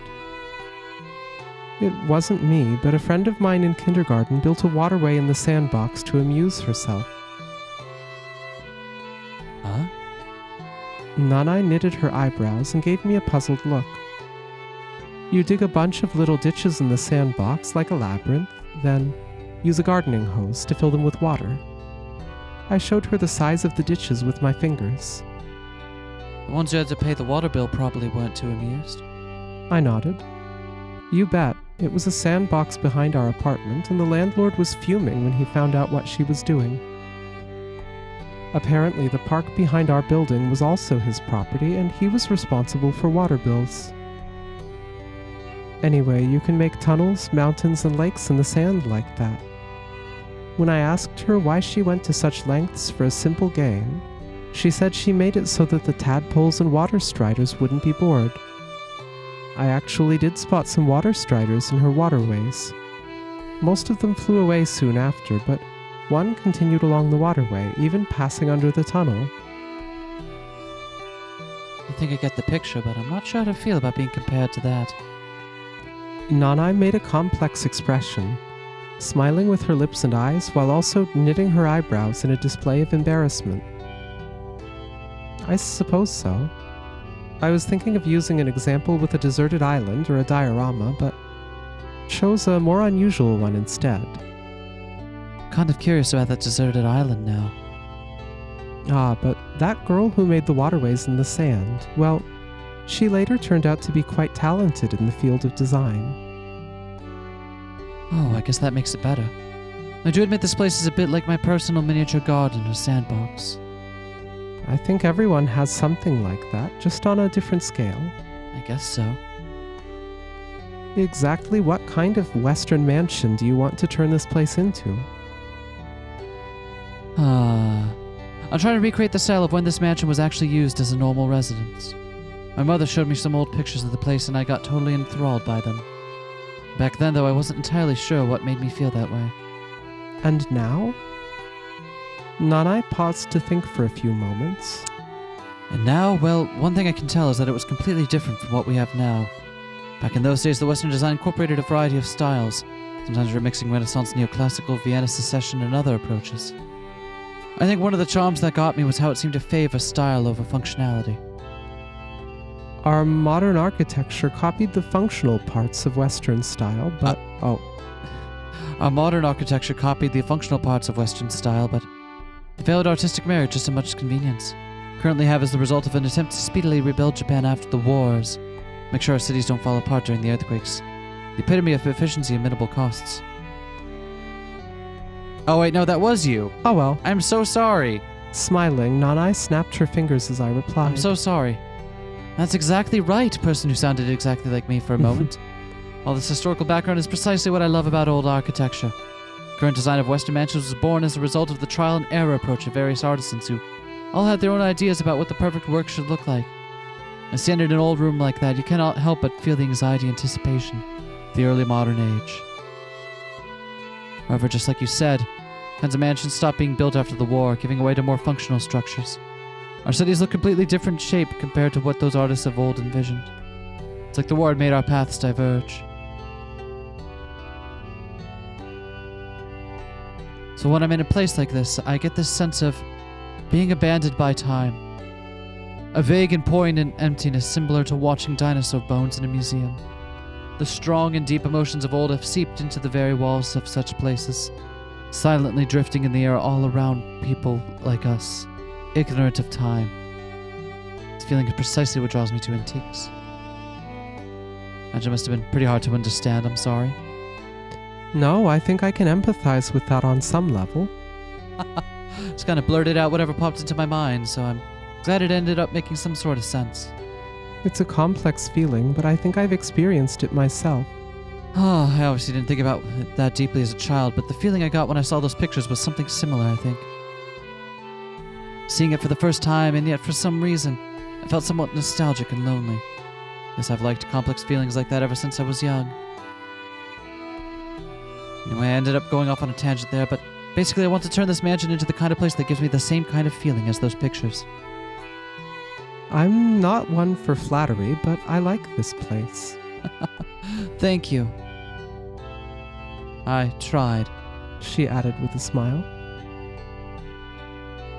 Speaker 2: It wasn't me, but a friend of mine in kindergarten built a waterway in the sandbox to amuse herself.
Speaker 1: Huh?
Speaker 2: Nanai knitted her eyebrows and gave me a puzzled look. You dig a bunch of little ditches in the sandbox like a labyrinth, then use a gardening hose to fill them with water. I showed her the size of the ditches with my fingers.
Speaker 1: The ones you had to pay the water bill probably weren't too amused.
Speaker 2: I nodded. You bet. It was a sandbox behind our apartment, and the landlord was fuming when he found out what she was doing. Apparently, the park behind our building was also his property, and he was responsible for water bills. Anyway, you can make tunnels, mountains, and lakes in the sand like that. When I asked her why she went to such lengths for a simple game, she said she made it so that the tadpoles and water striders wouldn't be bored. I actually did spot some water striders in her waterways. Most of them flew away soon after, but one continued along the waterway, even passing under the tunnel.
Speaker 1: I think I get the picture, but I'm not sure how to feel about being compared to that.
Speaker 2: Nanai made a complex expression, smiling with her lips and eyes while also knitting her eyebrows in a display of embarrassment. I suppose so. I was thinking of using an example with a deserted island or a diorama, but chose a more unusual one instead.
Speaker 1: Kind of curious about that deserted island now.
Speaker 2: Ah, but that girl who made the waterways in the sand, well, she later turned out to be quite talented in the field of design.
Speaker 1: Oh, I guess that makes it better. I do admit this place is a bit like my personal miniature garden or sandbox.
Speaker 2: I think everyone has something like that, just on a different scale.
Speaker 1: I guess so.
Speaker 2: Exactly what kind of Western mansion do you want to turn this place into?
Speaker 1: I'm trying to recreate the style of when this mansion was actually used as a normal residence. My mother showed me some old pictures of the place and I got totally enthralled by them. Back then, though, I wasn't entirely sure what made me feel that way.
Speaker 2: And now? Nanai paused to think for a few moments.
Speaker 1: And now, well, one thing I can tell is that it was completely different from what we have now. Back in those days, the Western design incorporated a variety of styles, sometimes remixing Renaissance, neoclassical, Vienna secession, and other approaches. I think one of the charms that got me was how it seemed to favor style over functionality.
Speaker 2: Our modern architecture copied the functional parts of Western style, but...
Speaker 1: Our modern architecture copied the functional parts of Western style, but it failed artistic merit just as much as convenience. Currently have as the result of an attempt to speedily rebuild Japan after the wars, make sure our cities don't fall apart during the earthquakes. The epitome of efficiency and minimal costs. Oh wait, no, that was you.
Speaker 2: Oh well.
Speaker 1: I'm so sorry.
Speaker 2: Smiling, Nanai snapped her fingers as I replied.
Speaker 1: I'm so sorry. That's exactly right, person who sounded exactly like me for a moment. All this historical background is precisely what I love about old architecture. Current design of Western mansions was born as a result of the trial and error approach of various artisans who all had their own ideas about what the perfect work should look like. And standing in an old room like that, you cannot help but feel the anxiety and anticipation of the early modern age. However, just like you said, kinds of mansions stopped being built after the war, giving way to more functional structures. Our cities look completely different shape compared to what those artists of old envisioned. It's like the war had made our paths diverge. So when I'm in a place like this, I get this sense of being abandoned by time. A vague and poignant emptiness similar to watching dinosaur bones in a museum. The strong and deep emotions of old have seeped into the very walls of such places, silently drifting in the air all around people like us, ignorant of time. This feeling is precisely what draws me to antiques. Imagine it must have been pretty hard to understand, I'm sorry.
Speaker 2: No, I think I can empathize with that on some level.
Speaker 1: Just kind of blurted out whatever popped into my mind, so I'm glad it ended up making some sort of sense.
Speaker 2: It's a complex feeling, but I think I've experienced it myself.
Speaker 1: Oh, I obviously didn't think about it that deeply as a child, but the feeling I got when I saw those pictures was something similar, I think. Seeing it for the first time, and yet for some reason, I felt somewhat nostalgic and lonely. Guess I've liked complex feelings like that ever since I was young. Anyway, I ended up going off on a tangent there, but basically I want to turn this mansion into the kind of place that gives me the same kind of feeling as those pictures.
Speaker 2: I'm not one for flattery, but I like this place.
Speaker 1: Thank you. I tried.
Speaker 2: She added with a smile.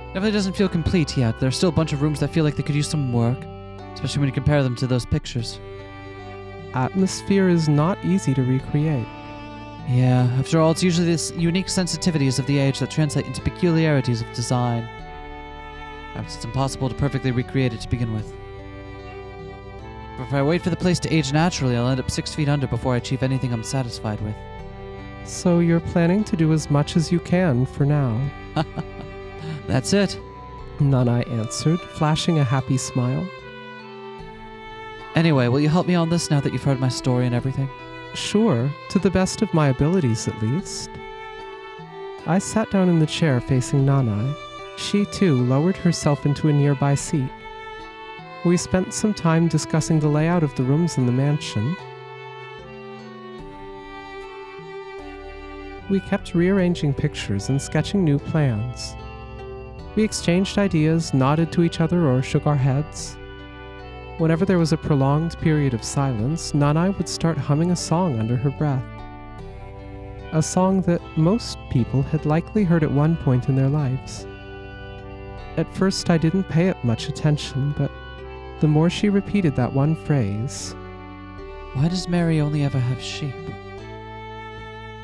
Speaker 1: Definitely doesn't feel complete yet. There are still a bunch of rooms that feel like they could use some work, especially when you compare them to those pictures.
Speaker 2: atmosphere is not easy to recreate.
Speaker 1: Yeah, after all, it's usually the unique sensitivities of the age that translate into peculiarities of design. Perhaps it's impossible to perfectly recreate it to begin with. But if I wait for the place to age naturally, I'll end up 6 feet under before I achieve anything I'm satisfied with.
Speaker 2: So you're planning to do as much as you can for now?
Speaker 1: That's it.
Speaker 2: Nanai answered, flashing a happy smile.
Speaker 1: Anyway, will you help me on this now that you've heard my story and everything?
Speaker 2: Sure, to the best of my abilities at least. I sat down in the chair facing Nanai. She too lowered herself into a nearby seat. We spent some time discussing the layout of the rooms in the mansion. We kept rearranging pictures and sketching new plans. We exchanged ideas, nodded to each other, or shook our heads. Whenever there was a prolonged period of silence, Nanai would start humming a song under her breath. A song that most people had likely heard at one point in their lives. At first, I didn't pay it much attention, but the more she repeated that one phrase...
Speaker 1: Why does Mary only ever have sheep?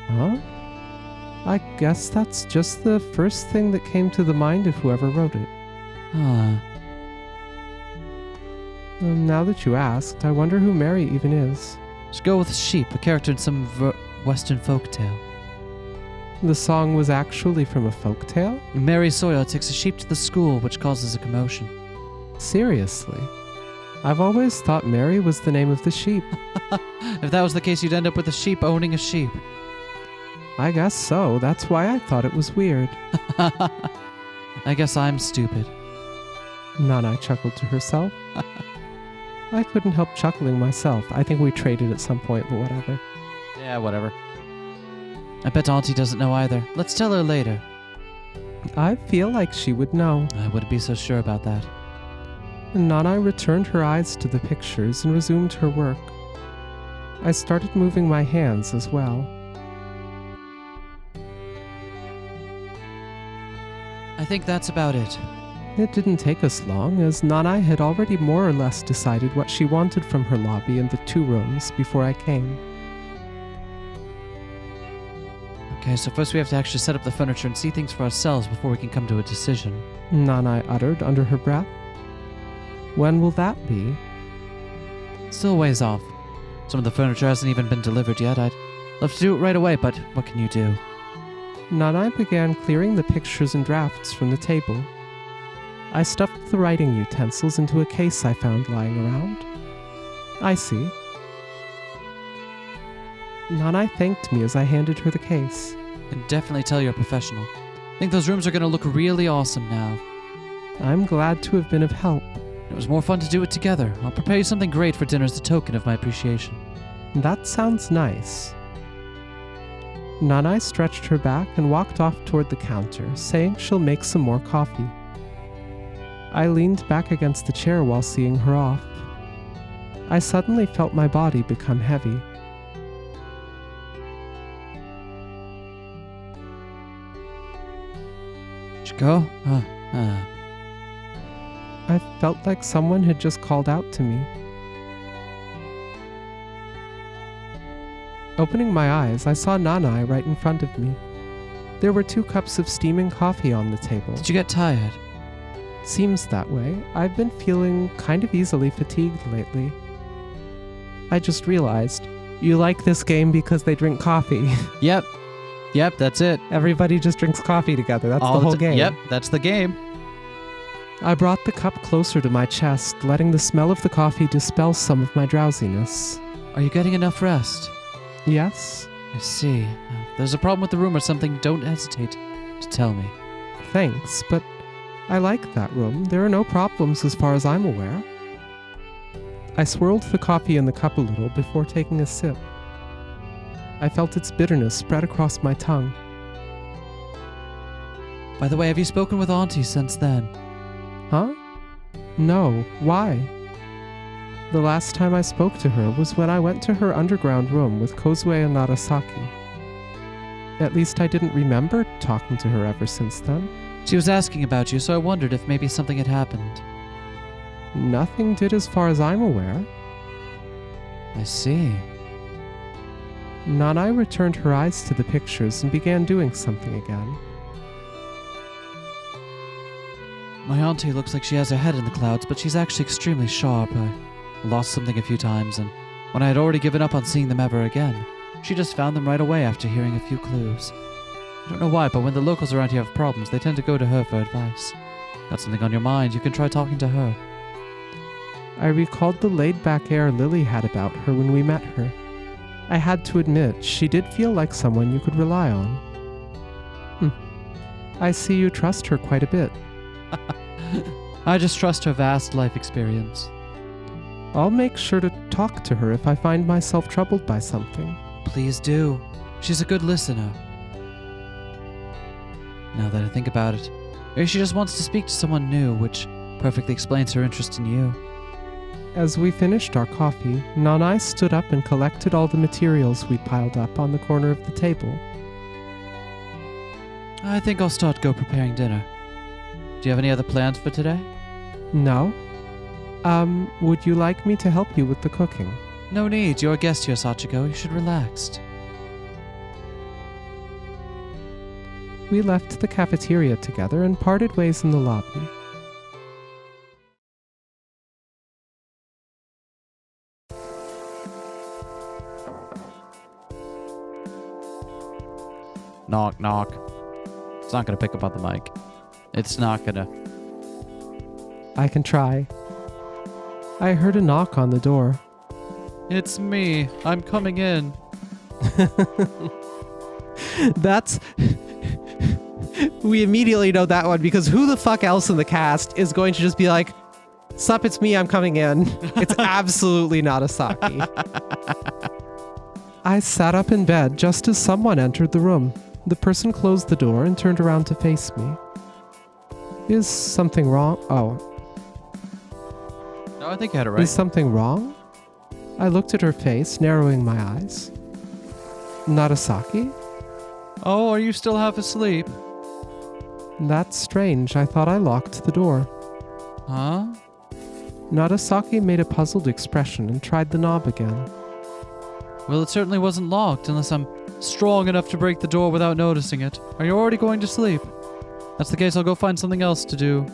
Speaker 2: Huh? I guess that's just the first thing that came to the mind of whoever wrote it.
Speaker 1: Ah.
Speaker 2: Now that you asked, I wonder who Mary even is.
Speaker 1: Just go with sheep, a character in some Western folktale.
Speaker 2: The song was actually from a folktale?
Speaker 1: Mary Sawyer takes a sheep to the school, which causes a commotion.
Speaker 2: Seriously? I've always thought Mary was the name of the sheep.
Speaker 1: If that was the case, you'd end up with a sheep owning a sheep.
Speaker 2: I guess so. That's why I thought it was weird.
Speaker 1: I guess I'm stupid.
Speaker 2: Nanai chuckled to herself. I couldn't help chuckling myself. I think we traded at some point, but whatever.
Speaker 1: Yeah, whatever. I bet Auntie doesn't know either. Let's tell her later.
Speaker 2: I feel like she would know.
Speaker 1: I wouldn't be so sure about that.
Speaker 2: Nanai returned her eyes to the pictures and resumed her work. I started moving my hands as well.
Speaker 1: I think that's about it.
Speaker 2: It didn't take us long, as Nanai had already more or less decided what she wanted from her lobby and the 2 rooms before I came.
Speaker 1: Okay, so first we have to actually set up the furniture and see things for ourselves before we can come to a decision.
Speaker 2: Nanai uttered under her breath. When will that be?
Speaker 1: Still a ways off. Some of the furniture hasn't even been delivered yet. I'd love to do it right away, but what can you do?
Speaker 2: Nanai began clearing the pictures and drafts from the table. I stuffed the writing utensils into a case I found lying around. I see. Nanai thanked me as I handed her the case.
Speaker 1: I can definitely tell you're a professional. I think those rooms are going to look really awesome now.
Speaker 2: I'm glad to have been of help.
Speaker 1: It was more fun to do it together. I'll prepare you something great for dinner as a token of my appreciation.
Speaker 2: That sounds nice. Nanai stretched her back and walked off toward the counter, saying she'll make some more coffee. I leaned back against the chair while seeing her off. I suddenly felt my body become heavy.
Speaker 1: Chico?
Speaker 2: I felt like someone had just called out to me. Opening my eyes, I saw Nanai right in front of me. There were 2 cups of steaming coffee on the table.
Speaker 1: Did you get tired?
Speaker 2: Seems that way. I've been feeling kind of easily fatigued lately. I just realized, you like this game because they drink coffee.
Speaker 1: Yep, that's it.
Speaker 2: Everybody just drinks coffee together. That's the whole game.
Speaker 1: Yep, that's the game.
Speaker 2: I brought the cup closer to my chest, letting the smell of the coffee dispel some of my drowsiness.
Speaker 1: Are you getting enough rest?
Speaker 2: Yes?
Speaker 1: I see. If there's a problem with the room or something, don't hesitate to tell me.
Speaker 2: Thanks, but I like that room. There are no problems as far as I'm aware. I swirled the coffee in the cup a little before taking a sip. I felt its bitterness spread across my tongue.
Speaker 1: By the way, have you spoken with Auntie since then?
Speaker 2: Huh? No. Why? The last time I spoke to her was when I went to her underground room with Kozue and Narasaki. At least I didn't remember talking to her ever since then.
Speaker 1: She was asking about you, so I wondered if maybe something had happened.
Speaker 2: Nothing did as far as I'm aware.
Speaker 1: I see.
Speaker 2: Nanai returned her eyes to the pictures and began doing something again.
Speaker 1: My auntie looks like she has her head in the clouds, but she's actually extremely sharp. I lost something a few times, and when I had already given up on seeing them ever again, she just found them right away after hearing a few clues. I don't know why, but when the locals around here have problems, they tend to go to her for advice. Got something on your mind, you can try talking to her.
Speaker 2: I recalled the laid-back air Lily had about her when we met her. I had to admit, she did feel like someone you could rely on. I see you trust her quite a bit.
Speaker 1: I just trust her vast life experience.
Speaker 2: I'll make sure to talk to her if I find myself troubled by something.
Speaker 1: Please do. She's a good listener. Now that I think about it, maybe she just wants to speak to someone new, which perfectly explains her interest in you.
Speaker 2: As we finished our coffee, Nanai stood up and collected all the materials we piled up on the corner of the table.
Speaker 1: I think I'll start preparing dinner. Do you have any other plans for today?
Speaker 2: No? Would you like me to help you with the cooking?
Speaker 1: No need. You're a guest here, Sachiko. You should relax.
Speaker 2: We left the cafeteria together and parted ways in the lobby.
Speaker 1: Knock, knock. It's not gonna pick up on the mic. It's not gonna.
Speaker 2: I can try. I heard a knock on the door.
Speaker 1: It's me. I'm coming in.
Speaker 2: That's... We immediately know that one because who the fuck else in the cast is going to just be like, "Sup, it's me, I'm coming in." It's absolutely not Asaki. I sat up in bed just as someone entered the room. The person closed the door and turned around to face me. Is something wrong? Oh.
Speaker 1: No, I think you had it right.
Speaker 2: Is something wrong? I looked at her face, narrowing my eyes. Narasaki?
Speaker 1: Oh, are you still half asleep?
Speaker 2: That's strange. I thought I locked the door.
Speaker 1: Huh?
Speaker 2: Narasaki made a puzzled expression and tried the knob again.
Speaker 1: Well, it certainly wasn't locked unless I'm strong enough to break the door without noticing it. Are you already going to sleep? That's the case, I'll go find something else to do.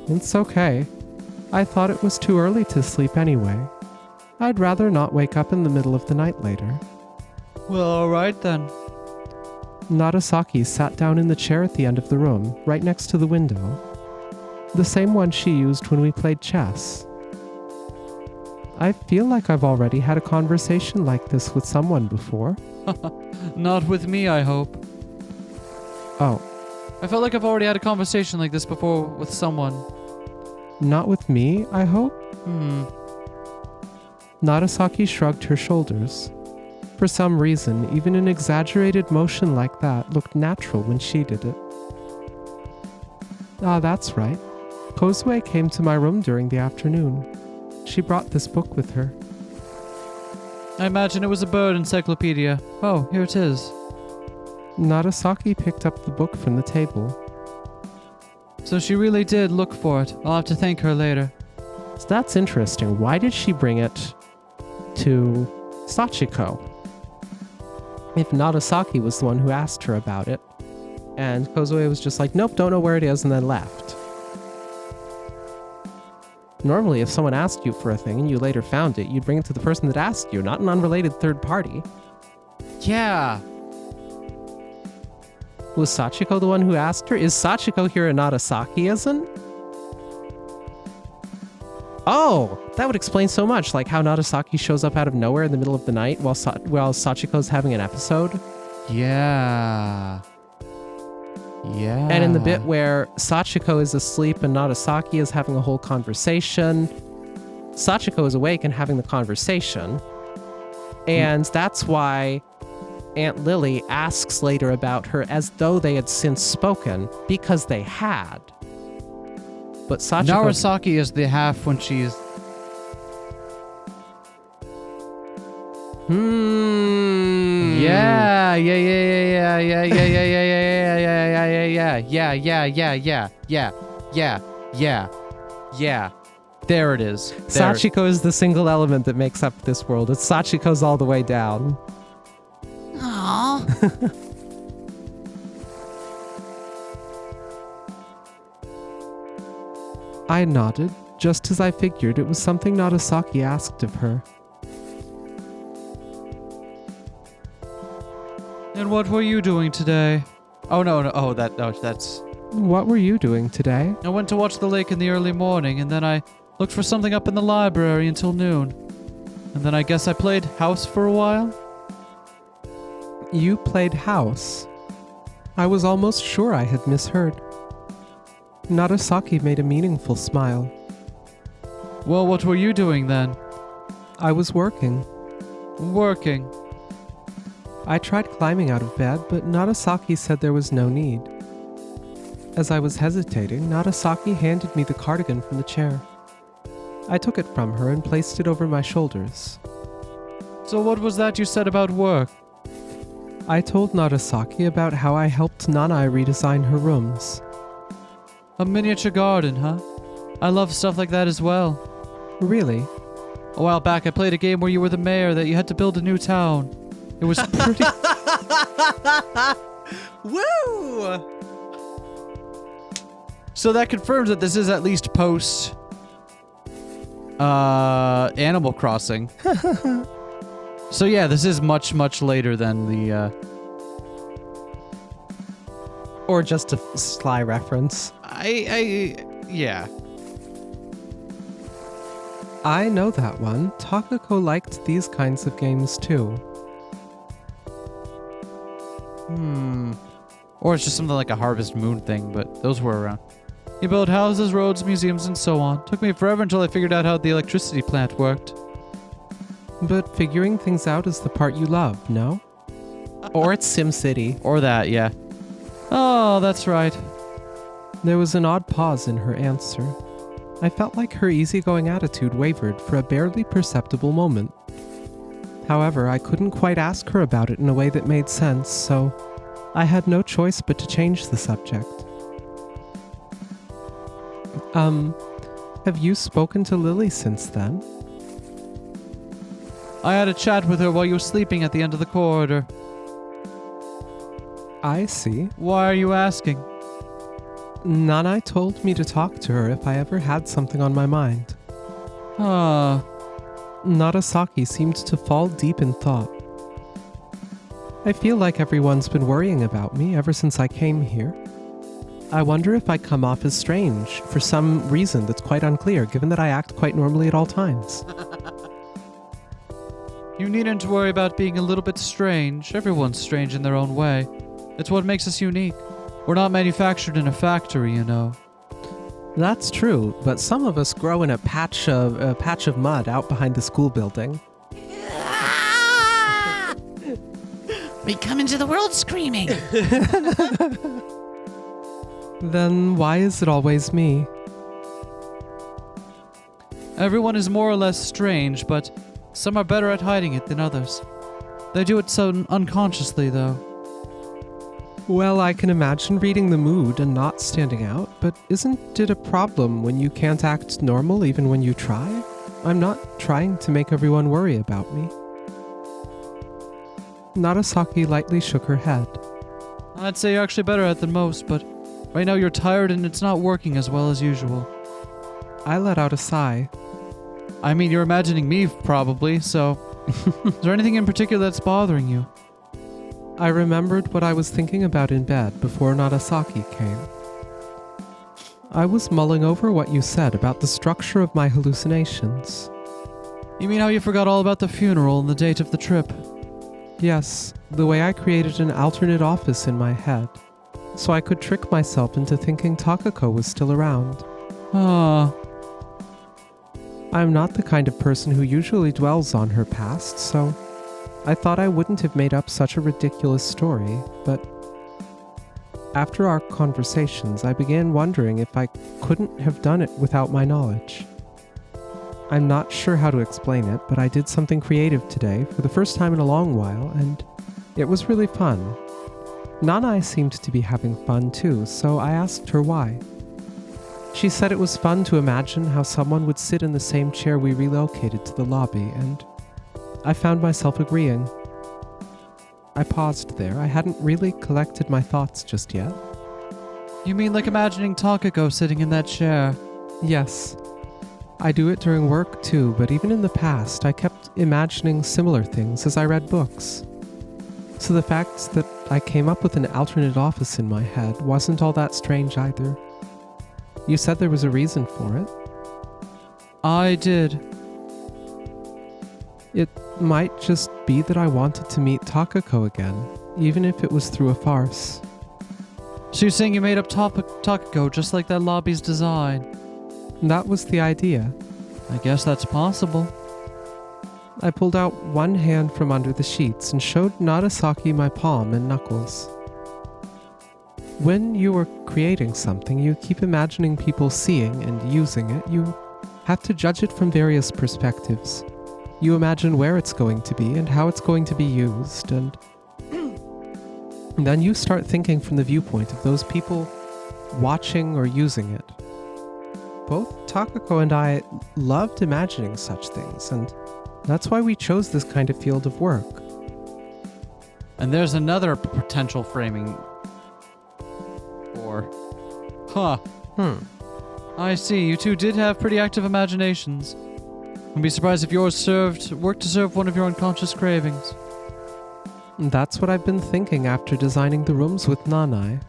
Speaker 2: It's okay. I thought it was too early to sleep anyway. I'd rather not wake up in the middle of the night later.
Speaker 1: Well, alright then.
Speaker 2: Narasaki sat down in the chair at the end of the room, right next to the window. The same one she used when we played chess. I feel like I've already had a conversation like this with someone before.
Speaker 1: Not with me, I hope.
Speaker 2: Oh,
Speaker 1: I felt like I've already had a conversation like this before with someone.
Speaker 2: not with me, I hope? Narasaki shrugged her shoulders. For some reason, even an exaggerated motion like that looked natural when she did it. Ah, that's right. Kozue came to my room during the afternoon. She brought this book with her.
Speaker 1: I imagine it was a bird encyclopedia. Oh, here it is.
Speaker 2: Narasaki picked up the book from the table.
Speaker 1: So she really did look for it. I'll have to thank her later.
Speaker 2: So that's interesting. Why did she bring it to Sachiko? If Narasaki was the one who asked her about it, and Kozue was just like, nope, don't know where it is, and then left. Normally, if someone asked you for a thing and you later found it, you'd bring it to the person that asked you, not an unrelated third party.
Speaker 1: Yeah.
Speaker 2: Was Sachiko the one who asked her? Is Sachiko here and Narasaki isn't? Oh, that would explain so much, like how Narasaki shows up out of nowhere in the middle of the night while Sachiko's having an episode.
Speaker 1: Yeah. Yeah.
Speaker 2: And in the bit where Sachiko is asleep and Narasaki is having a whole conversation, Sachiko is awake and having the conversation. And that's why Aunt Lily asks later about her as though they had since spoken, because they had. But Sachiko...
Speaker 1: Narasaki is the half when she's... Yeah. There it is.
Speaker 2: Sachiko is the single element that makes up this world. It's Sachiko's all the way down.
Speaker 3: Aww.
Speaker 2: I nodded, just as I figured it was something Nagasaki asked of her.
Speaker 1: And what were you doing today? Oh, no. Oh, that's...
Speaker 2: What were you doing today?
Speaker 1: I went to watch the lake in the early morning, and then I looked for something up in the library until noon. And then I guess I played house for a while?
Speaker 2: You played house. I was almost sure I had misheard. Nagasaki made a meaningful smile.
Speaker 1: Well, what were you doing then?
Speaker 2: I was working.
Speaker 1: Working.
Speaker 2: I tried climbing out of bed, but Nagasaki said there was no need. As I was hesitating, Nagasaki handed me the cardigan from the chair. I took it from her and placed it over my shoulders.
Speaker 1: So what was that you said about work?
Speaker 2: I told Nagasaki about how I helped Nanai redesign her rooms.
Speaker 1: A miniature garden, huh? I love stuff like that as well.
Speaker 2: Really?
Speaker 1: A while back I played a game where you were the mayor that you had to build a new town. It was pretty...
Speaker 2: Woo!
Speaker 1: So that confirms that this is at least post... Animal Crossing. So yeah, this is much, much later than the,
Speaker 2: Or just a sly reference.
Speaker 1: Yeah.
Speaker 2: I know that one. Takako liked these kinds of games too.
Speaker 1: Or it's just something like a Harvest Moon thing, but those were around. You build houses, roads, museums, and so on. Took me forever until I figured out how the electricity plant worked.
Speaker 2: But figuring things out is the part you love, no? Or it's SimCity.
Speaker 1: Or that, yeah. Oh, that's right.
Speaker 2: There was an odd pause in her answer. I felt like her easygoing attitude wavered for a barely perceptible moment. However, I couldn't quite ask her about it in a way that made sense, so I had no choice but to change the subject. Have you spoken to Lily since then?
Speaker 1: I had a chat with her while you were sleeping at the end of the corridor.
Speaker 2: I see.
Speaker 1: Why are you asking?
Speaker 2: Nanai told me to talk to her if I ever had something on my mind. Nagasaki seemed to fall deep in thought. I feel like everyone's been worrying about me ever since I came here. I wonder if I come off as strange for some reason that's quite unclear, given that I act quite normally at all times.
Speaker 1: You needn't worry about being a little bit strange. Everyone's strange in their own way. It's what makes us unique. We're not manufactured in a factory, you know.
Speaker 2: That's true, but some of us grow in a patch of mud out behind the school building.
Speaker 3: Ah! We come into the world screaming.
Speaker 2: Then why is it always me?
Speaker 1: Everyone is more or less strange, but some are better at hiding it than others. They do it so unconsciously, though.
Speaker 2: Well, I can imagine reading the mood and not standing out, but isn't it a problem when you can't act normal even when you try? I'm not trying to make everyone worry about me. Nagasaki lightly shook her head.
Speaker 1: I'd say you're actually better at it than most, but right now you're tired and it's not working as well as usual.
Speaker 2: I let out a sigh.
Speaker 1: I mean, you're imagining me, probably, so... Is there anything in particular that's bothering you?
Speaker 2: I remembered what I was thinking about in bed before Nagasaki came. I was mulling over what you said about the structure of my hallucinations.
Speaker 1: You mean how you forgot all about the funeral and the date of the trip?
Speaker 2: Yes, the way I created an alternate office in my head, so I could trick myself into thinking Takako was still around. I'm not the kind of person who usually dwells on her past, so I thought I wouldn't have made up such a ridiculous story, but after our conversations, I began wondering if I couldn't have done it without my knowledge. I'm not sure how to explain it, but I did something creative today for the first time in a long while, and it was really fun. Nanai seemed to be having fun too, so I asked her why. She said it was fun to imagine how someone would sit in the same chair we relocated to the lobby, and I found myself agreeing. I paused there. I hadn't really collected my thoughts just yet.
Speaker 1: You mean like imagining Takako sitting in that chair?
Speaker 2: Yes. I do it during work too, but even in the past, I kept imagining similar things as I read books. So the fact that I came up with an alternate office in my head wasn't all that strange either. You said there was a reason for it.
Speaker 1: I did.
Speaker 2: It might just be that I wanted to meet Takako again, even if it was through a farce.
Speaker 1: So you're saying you made up Takako just like that lobby's design?
Speaker 2: That was the idea.
Speaker 1: I guess that's possible.
Speaker 2: I pulled out one hand from under the sheets and showed Narasaki my palm and knuckles. When you are creating something, you keep imagining people seeing and using it. You have to judge it from various perspectives. You imagine where it's going to be and how it's going to be used, and then you start thinking from the viewpoint of those people watching or using it. Both Takako and I loved imagining such things, and that's why we chose this kind of field of work.
Speaker 1: And there's another potential framing. Or... Huh. I see, you two did have pretty active imaginations. I'd be surprised if yours worked to serve one of your unconscious cravings.
Speaker 2: That's what I've been thinking after designing the rooms with Nanai.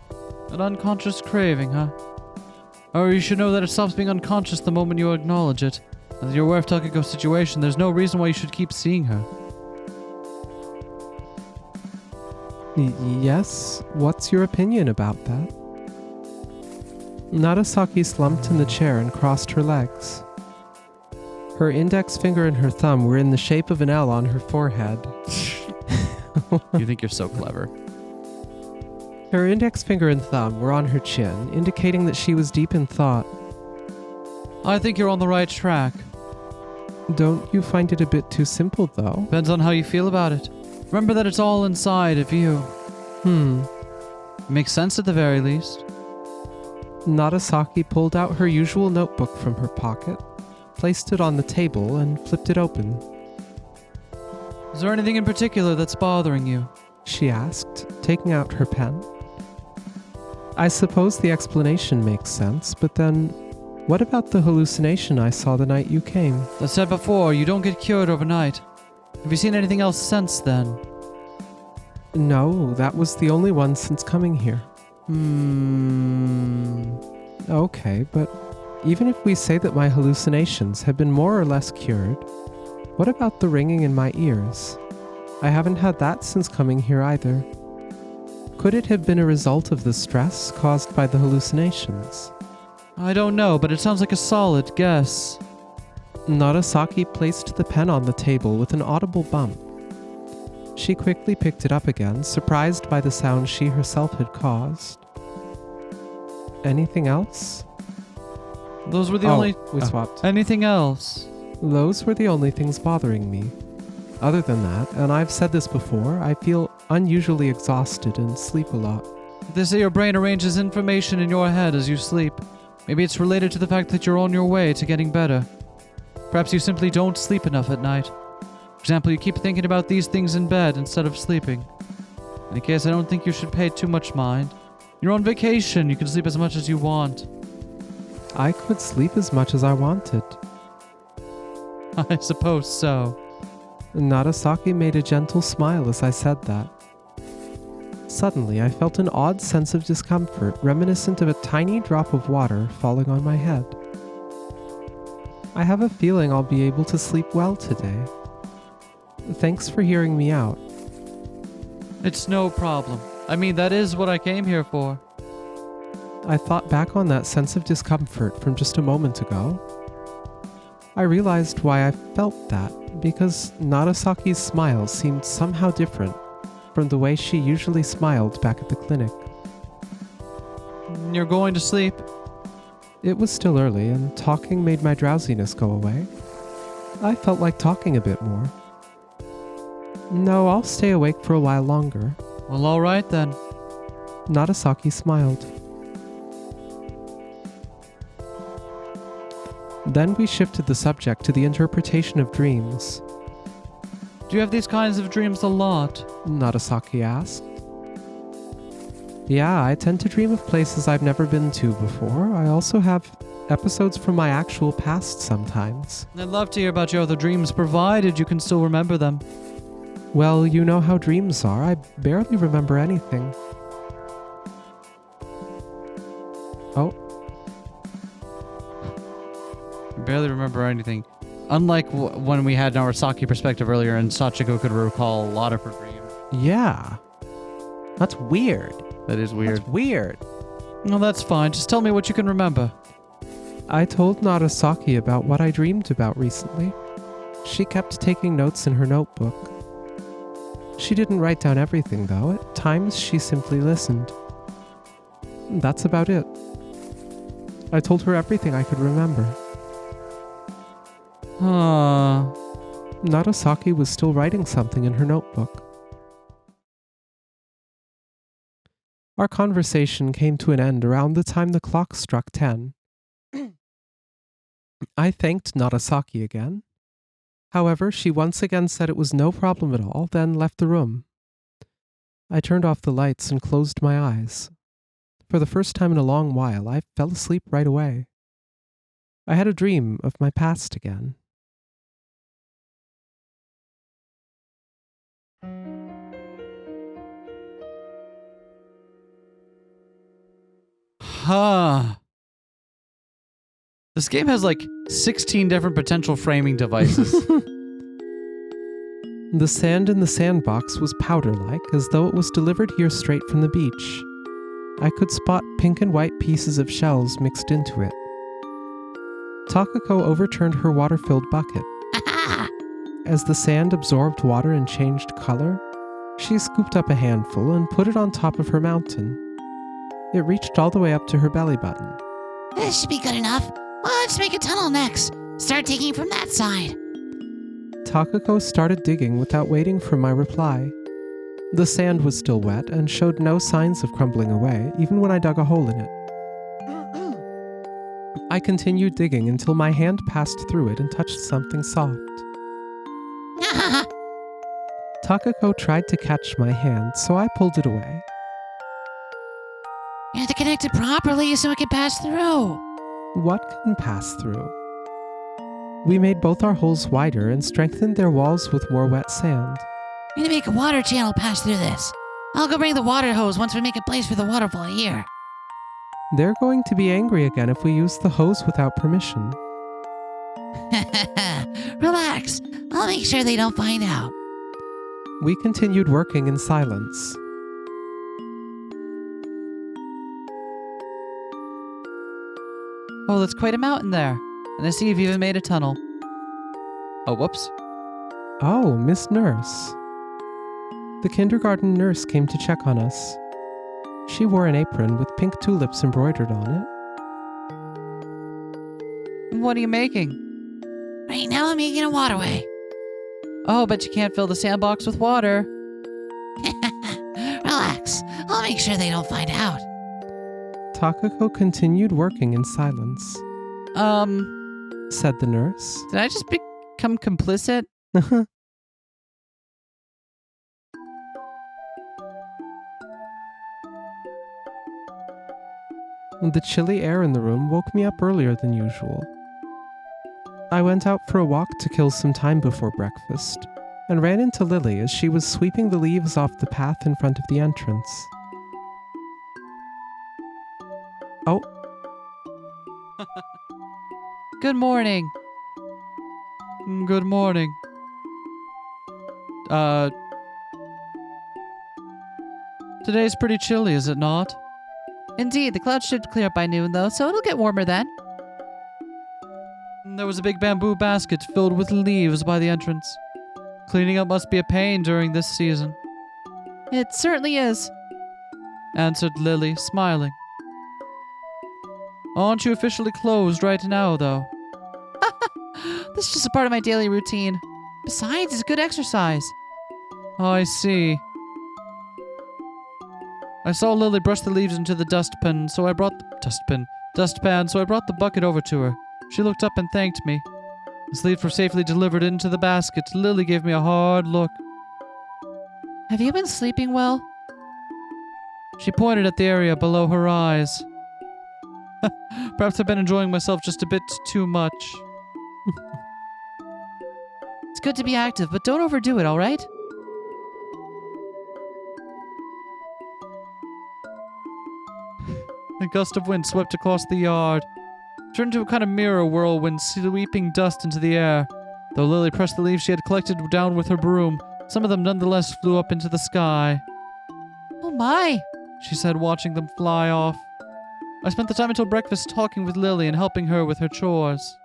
Speaker 1: An unconscious craving, huh? Or you should know that it stops being unconscious the moment you acknowledge it. As you're aware of Takako's situation, there's no reason why you should keep seeing her.
Speaker 2: Yes? What's your opinion about that? Narasaki slumped in the chair and crossed her legs. Her index finger and her thumb were in the shape of an L on her forehead.
Speaker 1: You think you're so clever.
Speaker 2: Her index finger and thumb were on her chin, indicating that she was deep in thought.
Speaker 1: I think you're on the right track.
Speaker 2: Don't you find it a bit too simple, though?
Speaker 1: Depends on how you feel about it. Remember that it's all inside of you. Makes sense at the very least.
Speaker 2: Narasaki pulled out her usual notebook from her pocket, placed it on the table, and flipped it open.
Speaker 1: Is there anything in particular that's bothering you?
Speaker 2: She asked, taking out her pen. I suppose the explanation makes sense, but then what about the hallucination I saw the night you came?
Speaker 1: As I said before, you don't get cured overnight. Have you seen anything else since then?
Speaker 2: No, that was the only one since coming here. Okay, but even if we say that my hallucinations have been more or less cured, what about the ringing in my ears? I haven't had that since coming here either. Could it have been a result of the stress caused by the hallucinations?
Speaker 1: I don't know, but it sounds like a solid guess.
Speaker 2: Narasaki placed the pen on the table with an audible bump. She quickly picked it up again, surprised by the sound she herself had caused. Anything else?
Speaker 1: Those were the only...
Speaker 2: We swapped.
Speaker 1: Anything else?
Speaker 2: Those were the only things bothering me. Other than that, and I've said this before, I feel unusually exhausted and sleep a lot.
Speaker 1: They say your brain arranges information in your head as you sleep. Maybe it's related to the fact that you're on your way to getting better. Perhaps you simply don't sleep enough at night. For example, you keep thinking about these things in bed instead of sleeping. In any case, I don't think you should pay too much mind. You're on vacation, you can sleep as much as you want.
Speaker 2: I could sleep as much as I wanted.
Speaker 1: I suppose so.
Speaker 2: Narasaki made a gentle smile as I said that. Suddenly, I felt an odd sense of discomfort, reminiscent of a tiny drop of water falling on my head. I have a feeling I'll be able to sleep well today. Thanks for hearing me out.
Speaker 1: It's no problem. I mean, that is what I came here for.
Speaker 2: I thought back on that sense of discomfort from just a moment ago. I realized why I felt that, because Narasaki's smile seemed somehow different from the way she usually smiled back at the clinic.
Speaker 1: You're going to sleep?
Speaker 2: It was still early, and talking made my drowsiness go away. I felt like talking a bit more. No, I'll stay awake for a while longer.
Speaker 1: Well, all right then.
Speaker 2: Narasaki smiled. Then we shifted the subject to the interpretation of dreams.
Speaker 1: Do you have these kinds of dreams a lot?
Speaker 2: Narasaki asked. Yeah, I tend to dream of places I've never been to before. I also have episodes from my actual past sometimes.
Speaker 1: I'd love to hear about your other dreams, provided you can still remember them.
Speaker 2: Well, you know how dreams are. I barely remember anything. Oh.
Speaker 1: Barely remember anything. Unlike when we had Narasaki perspective earlier and Sachiko could recall a lot of her dreams.
Speaker 2: Yeah. That's weird.
Speaker 1: That is weird.
Speaker 2: That's weird.
Speaker 1: No, that's fine. Just tell me what you can remember.
Speaker 2: I told Narasaki about what I dreamed about recently. She kept taking notes in her notebook. She didn't write down everything, though. At times, she simply listened. That's about it. I told her everything I could remember. Narasaki was still writing something in her notebook. Our conversation came to an end around the time the clock struck 10. I thanked Narasaki again. However, she once again said it was no problem at all, then left the room. I turned off the lights and closed my eyes. For the first time in a long while, I fell asleep right away. I had a dream of my past again.
Speaker 1: This game has like 16 different potential framing devices.
Speaker 2: The sand in the sandbox was powder-like, as though it was delivered here straight from the beach. I could spot pink and white pieces of shells mixed into it. Takako overturned her water-filled bucket. As the sand absorbed water and changed color, she scooped up a handful and put it on top of her mountain. It reached all the way up to her belly button.
Speaker 3: This should be good enough. Well, let's make a tunnel next. Start digging from that side.
Speaker 2: Takako started digging without waiting for my reply. The sand was still wet and showed no signs of crumbling away, even when I dug a hole in it. I continued digging until my hand passed through it and touched something soft. Takako tried to catch my hand, so I pulled it away.
Speaker 3: You have to connect it properly so it can pass through.
Speaker 2: What can pass through? We made both our holes wider and strengthened their walls with more wet sand.
Speaker 3: We need to make a water channel pass through this. I'll go bring the water hose once we make a place for the waterfall here.
Speaker 2: They're going to be angry again if we use the hose without permission.
Speaker 3: Relax. I'll make sure they don't find out.
Speaker 2: We continued working in silence.
Speaker 1: Oh, that's quite a mountain there. And I see you've even made a tunnel. Oh, whoops.
Speaker 2: Oh, Miss Nurse. The kindergarten nurse came to check on us. She wore an apron with pink tulips embroidered on it.
Speaker 1: What are you making?
Speaker 3: Right now I'm making a waterway.
Speaker 1: Oh, but you can't fill the sandbox with water.
Speaker 3: Relax. I'll make sure they don't find out.
Speaker 2: Takako continued working in silence. Said the nurse.
Speaker 1: Did I just become complicit?
Speaker 2: The chilly air in the room woke me up earlier than usual. I went out for a walk to kill some time before breakfast, and ran into Lily as she was sweeping the leaves off the path in front of the entrance. Oh.
Speaker 1: Good morning. Good morning. Today's pretty chilly, is it not?
Speaker 3: Indeed, the clouds should clear up by noon, though, so it'll get warmer then.
Speaker 1: There was a big bamboo basket filled with leaves by the entrance. Cleaning up must be a pain during this season.
Speaker 3: It certainly is,
Speaker 1: answered Lily, smiling. Aren't you officially closed right now, though?
Speaker 3: This is just a part of my daily routine. Besides, it's good exercise.
Speaker 1: I see. I saw Lily brush the leaves into the dustpan, so I brought the bucket over to her. She looked up and thanked me. The sleeves were safely delivered into the basket. Lily gave me a hard look.
Speaker 3: Have you been sleeping well?
Speaker 1: She pointed at the area below her eyes. Perhaps I've been enjoying myself just a bit too much.
Speaker 3: It's good to be active, but don't overdo it, alright?
Speaker 1: A gust of wind swept across the yard, turned into a kind of mirror whirlwind, sweeping dust into the air. Though Lily pressed the leaves she had collected down with her broom, some of them nonetheless flew up into the sky.
Speaker 3: Oh my!
Speaker 1: She said, watching them fly off. I spent the time until breakfast talking with Lily and helping her with her chores.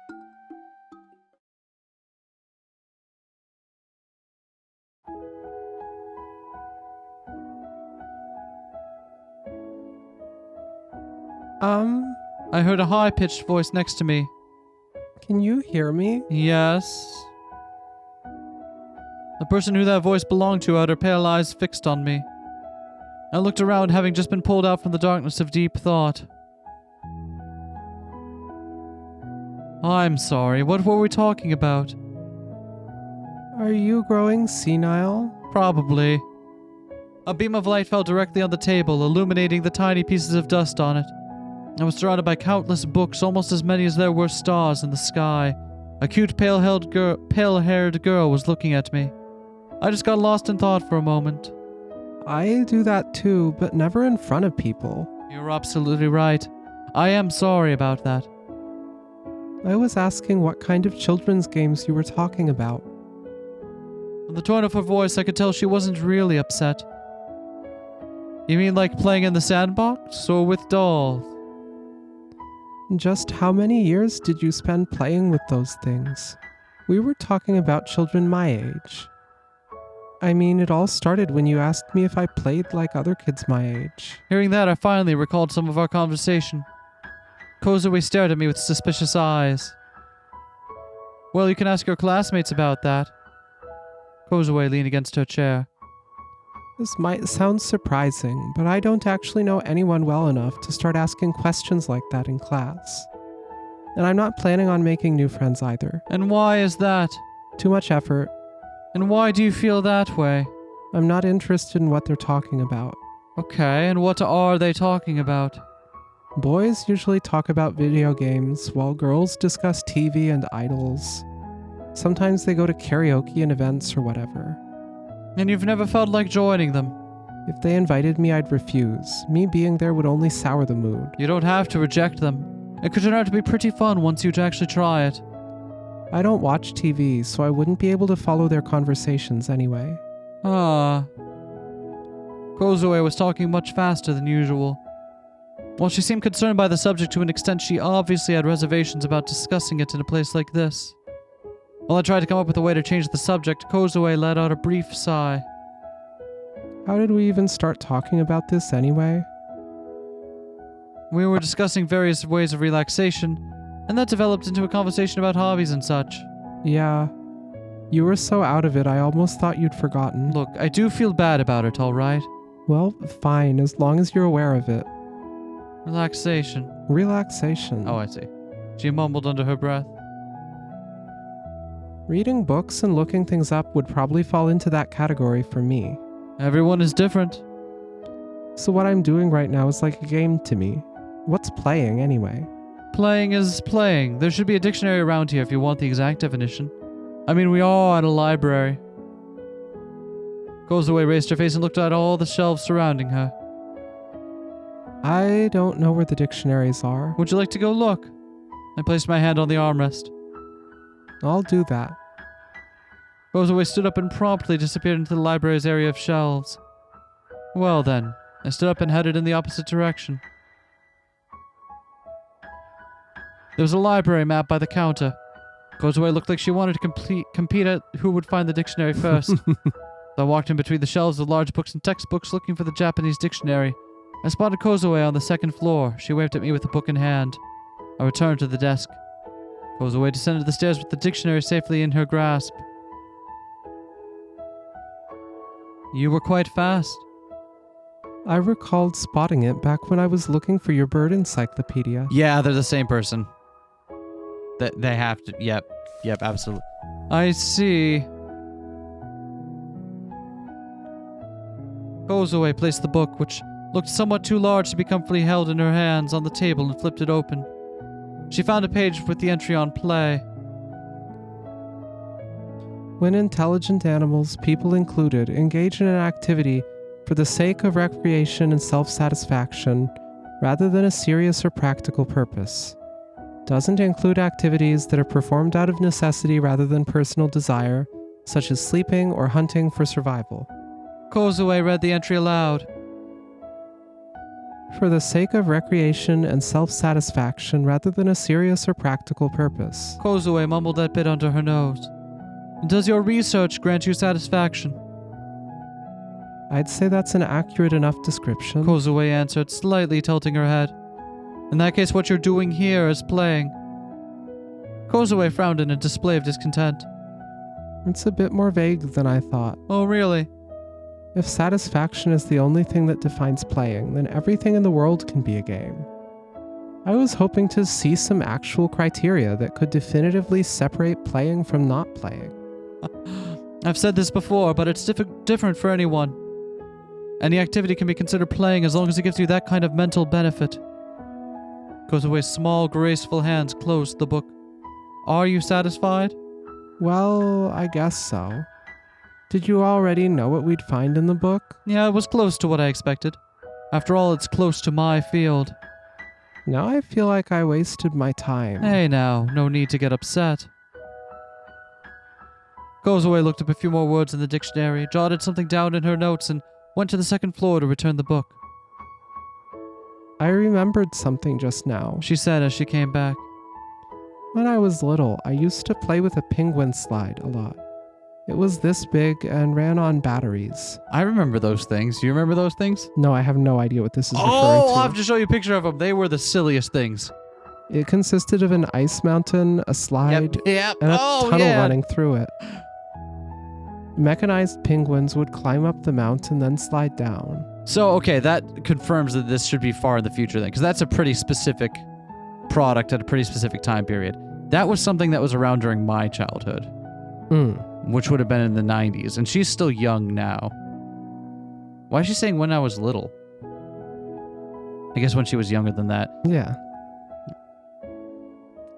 Speaker 1: I heard a high-pitched voice next to me.
Speaker 2: Can you hear me?
Speaker 1: Yes. The person who that voice belonged to had her pale eyes fixed on me. I looked around, having just been pulled out from the darkness of deep thought. I'm sorry, what were we talking about?
Speaker 2: Are you growing senile?
Speaker 1: Probably. A beam of light fell directly on the table, illuminating the tiny pieces of dust on it. I was surrounded by countless books, almost as many as there were stars in the sky. A cute pale-haired girl was looking at me. I just got lost in thought for a moment.
Speaker 2: I do that too, but never in front of people.
Speaker 1: You're absolutely right. I am sorry about that.
Speaker 2: I was asking what kind of children's games you were talking about.
Speaker 1: From the tone of her voice, I could tell she wasn't really upset. You mean like playing in the sandbox, or with dolls?
Speaker 2: Just how many years did you spend playing with those things? We were talking about children my age. I mean, it all started when you asked me if I played like other kids my age.
Speaker 1: Hearing that, I finally recalled some of our conversation. Kozue stared at me with suspicious eyes. Well, you can ask your classmates about that. Kozue leaned against her chair.
Speaker 2: This might sound surprising, but I don't actually know anyone well enough to start asking questions like that in class. And I'm not planning on making new friends either.
Speaker 1: And why is that?
Speaker 2: Too much effort.
Speaker 1: And why do you feel that way?
Speaker 2: I'm not interested in what they're talking about.
Speaker 1: Okay, and what are they talking about?
Speaker 2: Boys usually talk about video games, while girls discuss TV and idols. Sometimes they go to karaoke and events or whatever.
Speaker 1: And you've never felt like joining them?
Speaker 2: If they invited me, I'd refuse. Me being there would only sour the mood.
Speaker 1: You don't have to reject them. It could turn out to be pretty fun once you actually try it.
Speaker 2: I don't watch TV, so I wouldn't be able to follow their conversations anyway.
Speaker 1: Ah. Kozue was talking much faster than usual. While she seemed concerned by the subject to an extent, she obviously had reservations about discussing it in a place like this. While I tried to come up with a way to change the subject, Kozue let out a brief sigh.
Speaker 2: How did we even start talking about this anyway?
Speaker 1: We were discussing various ways of relaxation, and that developed into a conversation about hobbies and such.
Speaker 2: Yeah. You were so out of it, I almost thought you'd forgotten.
Speaker 1: Look, I do feel bad about it, alright?
Speaker 2: Well, fine, as long as you're aware of it.
Speaker 1: Relaxation.
Speaker 2: Relaxation.
Speaker 1: Oh, I see. She mumbled under her breath.
Speaker 2: Reading books and looking things up would probably fall into that category for me.
Speaker 1: Everyone is different.
Speaker 2: So what I'm doing right now is like a game to me. What's playing anyway?
Speaker 1: Playing is playing. There should be a dictionary around here if you want the exact definition. I mean, we are at a library. Kozue raised her face and looked at all the shelves surrounding her.
Speaker 2: I don't know where the dictionaries are.
Speaker 1: Would you like to go look? I placed my hand on the armrest.
Speaker 2: I'll do that.
Speaker 1: Kozue stood up and promptly disappeared into the library's area of shelves. Well then, I stood up and headed in the opposite direction. There was a library map by the counter. Kozue looked like she wanted to compete at who would find the dictionary first. I walked in between the shelves with large books and textbooks looking for the Japanese dictionary. I spotted Kozue on the second floor. She waved at me with the book in hand. I returned to the desk. Kozue descended the stairs with the dictionary safely in her grasp. You were quite fast.
Speaker 2: I recalled spotting it back when I was looking for your bird encyclopedia.
Speaker 1: Yeah, they're the same person. They have to. Yep, absolutely. I see. Kozue placed the book, which looked somewhat too large to be comfortably held in her hands, on the table and flipped it open. She found a page with the entry on play.
Speaker 2: When intelligent animals, people included, engage in an activity for the sake of recreation and self-satisfaction, rather than a serious or practical purpose. Doesn't include activities that are performed out of necessity rather than personal desire, such as sleeping or hunting for survival.
Speaker 1: Kozue read the entry aloud.
Speaker 2: For the sake of recreation and self-satisfaction rather than a serious or practical purpose.
Speaker 1: Kozue mumbled that bit under her nose. Does your research grant you satisfaction?
Speaker 2: I'd say that's an accurate enough description.
Speaker 1: Kozue answered, slightly tilting her head. In that case, what you're doing here is playing. Kozue frowned in a display of discontent.
Speaker 2: It's a bit more vague than I thought.
Speaker 1: Oh, really?
Speaker 2: If satisfaction is the only thing that defines playing, then everything in the world can be a game. I was hoping to see some actual criteria that could definitively separate playing from not playing.
Speaker 1: I've said this before, but it's different for anyone. Any activity can be considered playing as long as it gives you that kind of mental benefit. Kozue's small, graceful hands closed the book. Are you satisfied?
Speaker 2: Well, I guess so. Did you already know what we'd find in the book?
Speaker 1: Yeah, it was close to what I expected. After all, it's close to my field.
Speaker 2: Now I feel like I wasted my time.
Speaker 1: Hey now, no need to get upset. Kozue looked up a few more words in the dictionary, jotted something down in her notes, and went to the second floor to return the book.
Speaker 2: I remembered something just now,
Speaker 1: She said as she came back.
Speaker 2: When I was little, I used to play with a penguin slide a lot. It was this big and ran on batteries.
Speaker 1: I remember those things. You remember those things?
Speaker 2: No, I have no idea what this is referring to.
Speaker 1: Oh, I'll have to show you a picture of them. They were the silliest things.
Speaker 2: It consisted of an ice mountain, a slide,
Speaker 1: Yep.
Speaker 2: and a tunnel running through it. Mechanized penguins would climb up the mountain, then slide down.
Speaker 1: So, okay, that confirms that this should be far in the future then, because that's a pretty specific product at a pretty specific time period. That was something that was around during my childhood, which would have been in the 90s, and she's still young now. Why is she saying when I was little? I guess when she was younger than that.
Speaker 2: Yeah.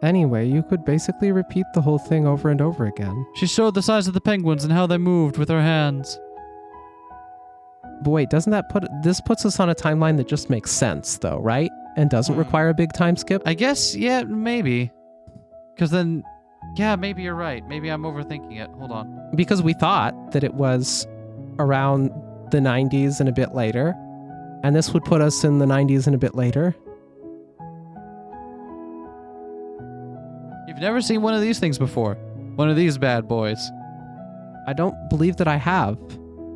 Speaker 2: Anyway, you could basically repeat the whole thing over and over again.
Speaker 1: She showed the size of the penguins and how they moved with her hands.
Speaker 2: But wait, doesn't that this puts us on a timeline that just makes sense though, right? And doesn't require a big time skip?
Speaker 1: I guess, yeah, maybe. Because then, yeah, maybe you're right. Maybe I'm overthinking it. Hold on.
Speaker 2: Because we thought that it was around the 90s and a bit later. And this would put us in the 90s and a bit later.
Speaker 1: You've never seen one of these things before. One of these bad boys.
Speaker 2: I don't believe that I have.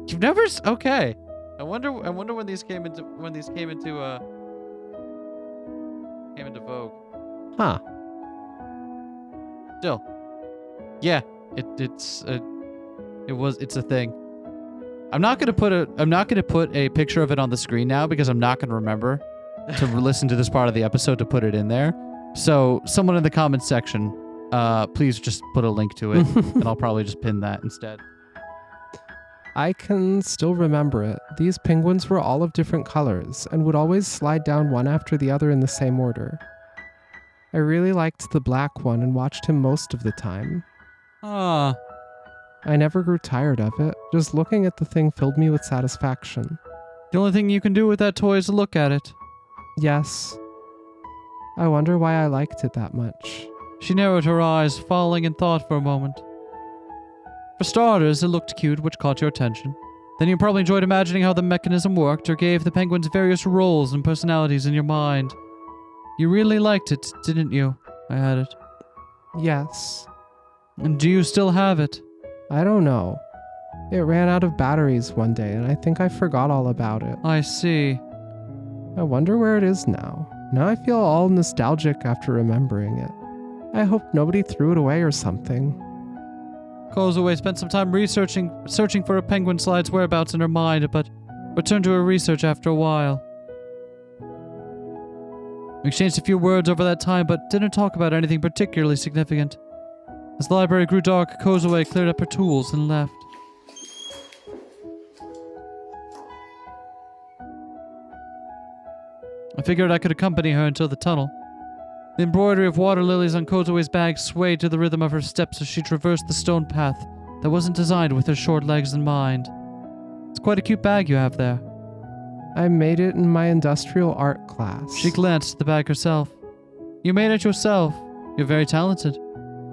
Speaker 1: You've never okay. I wonder when these came into vogue.
Speaker 2: Huh.
Speaker 1: Still. Yeah, it's a thing. I'm not going to put a picture of it on the screen now because I'm not going to remember to listen to this part of the episode to put it in there. So, someone in the comments section, please just put a link to it and I'll probably just pin that instead.
Speaker 2: I can still remember it. These penguins were all of different colors and would always slide down one after the other in the same order. I really liked the black one and watched him most of the time.
Speaker 1: Ah.
Speaker 2: I never grew tired of it. Just looking at the thing filled me with satisfaction.
Speaker 1: The only thing you can do with that toy is look at it.
Speaker 2: Yes. I wonder why I liked it that much.
Speaker 1: She narrowed her eyes, falling in thought for a moment. For starters, it looked cute, which caught your attention. Then you probably enjoyed imagining how the mechanism worked or gave the penguins various roles and personalities in your mind. You really liked it, didn't you? I added.
Speaker 2: Yes.
Speaker 1: And do you still have it?
Speaker 2: I don't know. It ran out of batteries one day, and I think I forgot all about it.
Speaker 1: I see.
Speaker 2: I wonder where it is now. Now I feel all nostalgic after remembering it. I hope nobody threw it away or something.
Speaker 1: Kozue spent some time searching for a penguin slide's whereabouts in her mind, but returned to her research after a while. We exchanged a few words over that time, but didn't talk about anything particularly significant. As the library grew dark, Kozue cleared up her tools and left. I figured I could accompany her until the tunnel. The embroidery of water lilies on Kozue's bag swayed to the rhythm of her steps as she traversed the stone path that wasn't designed with her short legs in mind. It's quite a cute bag you have there.
Speaker 2: I made it in my industrial art class.
Speaker 1: She glanced at the bag herself. You made it yourself. You're very talented.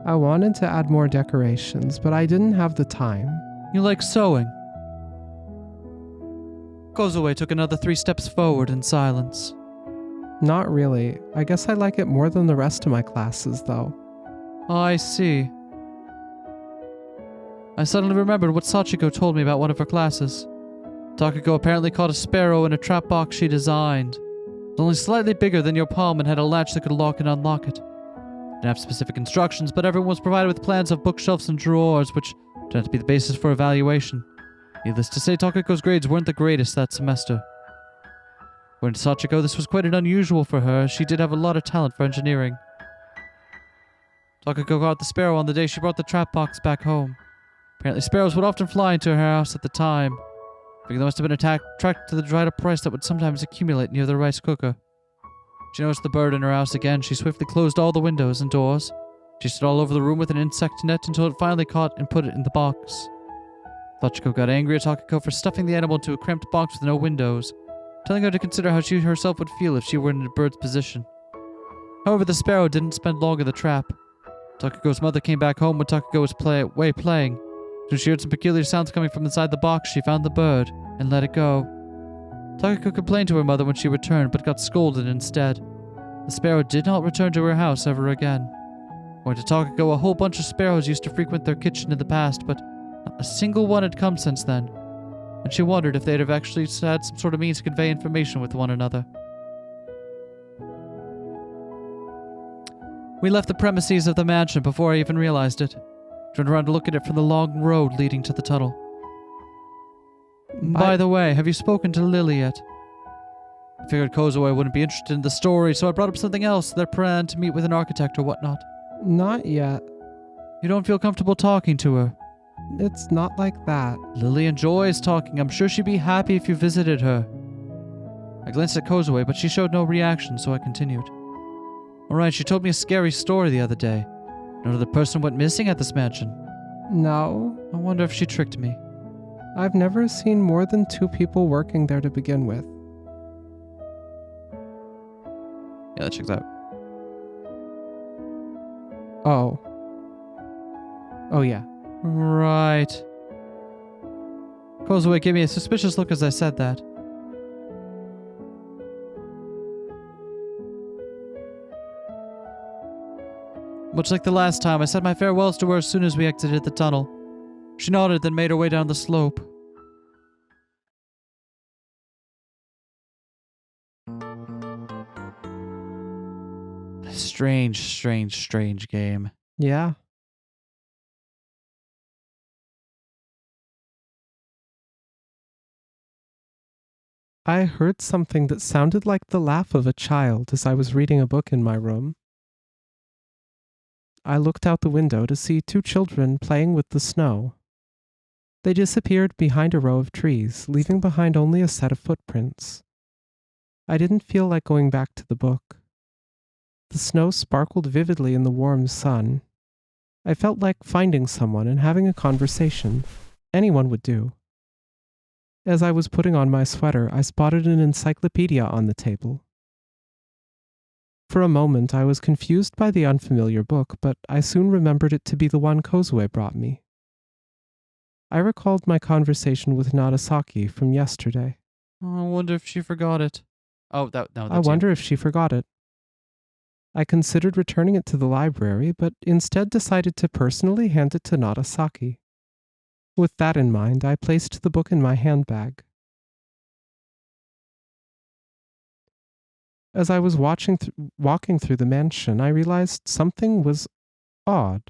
Speaker 2: I wanted to add more decorations, but I didn't have the time.
Speaker 1: You like sewing. Kozue took another 3 steps forward in silence.
Speaker 2: Not really. I guess I like it more than the rest of my classes, though.
Speaker 1: I see. I suddenly remembered what Sachiko told me about one of her classes. Takako apparently caught a sparrow in a trap box she designed. It was only slightly bigger than your palm and had a latch that could lock and unlock it. Didn't have specific instructions, but everyone was provided with plans of bookshelves and drawers, which turned out to be the basis for evaluation. Needless to say, Takako's grades weren't the greatest that semester. According to Sachiko, this was quite unusual for her, as she did have a lot of talent for engineering. Takako caught the sparrow on the day she brought the trap box back home. Apparently sparrows would often fly into her house at the time. I think they must have been attracted to the dried up rice that would sometimes accumulate near the rice cooker. She noticed the bird in her house again. She swiftly closed all the windows and doors. She stood all over the room with an insect net until it finally caught and put it in the box. Sachiko got angry at Takako for stuffing the animal into a cramped box with no windows, telling her to consider how she herself would feel if she were in a bird's position. However, the sparrow didn't spend long in the trap. Takako's mother came back home when Takako was playing. When she heard some peculiar sounds coming from inside the box, she found the bird and let it go. Takako complained to her mother when she returned, but got scolded instead. The sparrow did not return to her house ever again. According to Takako, a whole bunch of sparrows used to frequent their kitchen in the past, but not a single one had come since then. And she wondered if they'd have actually had some sort of means to convey information with one another. We left the premises of the mansion before I even realized it. Turned around to look at it from the long road leading to the tunnel. By the way, have you spoken to Lily yet? I figured Kozue wouldn't be interested in the story, so I brought up something else, their plan to meet with an architect or whatnot.
Speaker 2: Not yet.
Speaker 1: You don't feel comfortable talking to her?
Speaker 2: It's not like that.
Speaker 1: Lily enjoys talking. I'm sure she'd be happy if you visited her. I glanced at Kozue, but she showed no reaction, so I continued. Alright, she told me a scary story the other day. Another person went missing at this mansion.
Speaker 2: No.
Speaker 1: I wonder if she tricked me.
Speaker 2: I've never seen more than 2 people working there to begin with.
Speaker 1: Yeah, that checks out.
Speaker 2: Oh. Oh, yeah.
Speaker 1: Right. Kozue gave me a suspicious look as I said that. Much like the last time, I said my farewells to her as soon as we exited the tunnel. She nodded, then made her way down the slope. Strange game.
Speaker 2: Yeah. I heard something that sounded like the laugh of a child as I was reading a book in my room. I looked out the window to see 2 children playing with the snow. They disappeared behind a row of trees, leaving behind only a set of footprints. I didn't feel like going back to the book. The snow sparkled vividly in the warm sun. I felt like finding someone and having a conversation. Anyone would do. As I was putting on my sweater, I spotted an encyclopedia on the table. For a moment, I was confused by the unfamiliar book, but I soon remembered it to be the one Kozue brought me. I recalled my conversation with Nagasaki from yesterday.
Speaker 1: Oh, I wonder if she forgot it. Oh, that's
Speaker 2: I wonder if she forgot it. I considered returning it to the library, but instead decided to personally hand it to Nagasaki. With that in mind, I placed the book in my handbag. As I was walking through the mansion, I realized something was odd.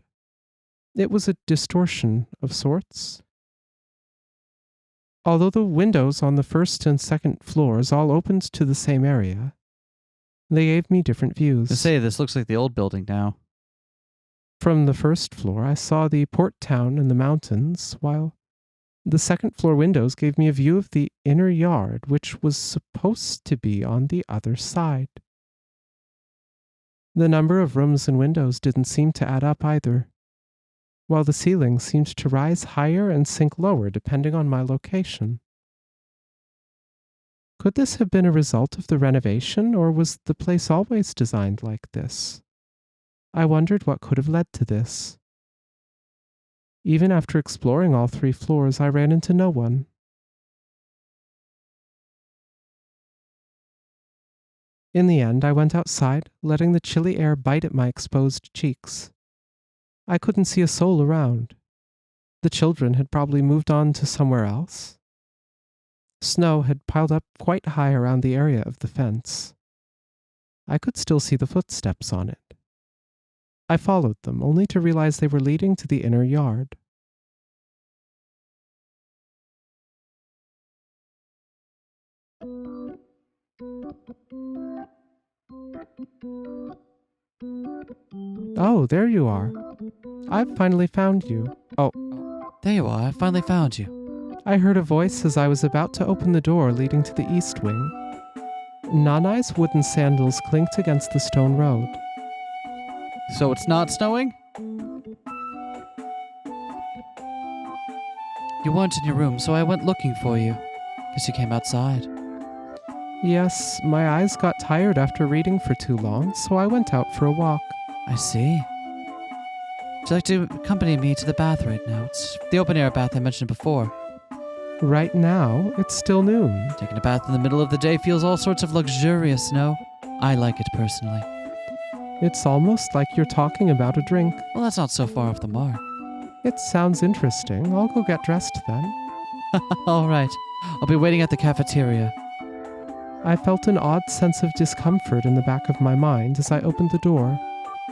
Speaker 2: It was a distortion of sorts. Although the windows on the 1st and 2nd floors all opened to the same area, They gave me different views.
Speaker 1: To say this looks like the old building now.
Speaker 2: From the first floor, I saw the port town and the mountains, while the second floor windows gave me a view of the inner yard, which was supposed to be on the other side. The number of rooms and windows didn't seem to add up either, while the ceiling seemed to rise higher and sink lower depending on my location. Could this have been a result of the renovation, or was the place always designed like this? I wondered what could have led to this. Even after exploring all 3 floors, I ran into no one. In the end, I went outside, letting the chilly air bite at my exposed cheeks. I couldn't see a soul around. The children had probably moved on to somewhere else. Snow had piled up quite high around the area of the fence. I could still see the footsteps on it. I followed them, only to realize they were leading to the inner yard. Oh, there you are. I've finally found you. Oh,
Speaker 1: There you are. I finally found you.
Speaker 2: I heard a voice as I was about to open the door leading to the east wing. Nanai's wooden sandals clinked against the stone road.
Speaker 1: So it's not snowing? You weren't in your room, so I went looking for you. Guess you came outside.
Speaker 2: Yes, my eyes got tired after reading for too long, so I went out for a walk.
Speaker 1: I see. Would you like to accompany me to the bath right now? It's the open-air bath I mentioned before.
Speaker 2: Right now, it's still noon.
Speaker 1: Taking a bath in the middle of the day feels all sorts of luxurious, no? I like it personally.
Speaker 2: It's almost like you're talking about a drink.
Speaker 1: Well, that's not so far off the mark.
Speaker 2: It sounds interesting. I'll go get dressed then.
Speaker 1: All right. I'll be waiting at the cafeteria.
Speaker 2: I felt an odd sense of discomfort in the back of my mind as I opened the door.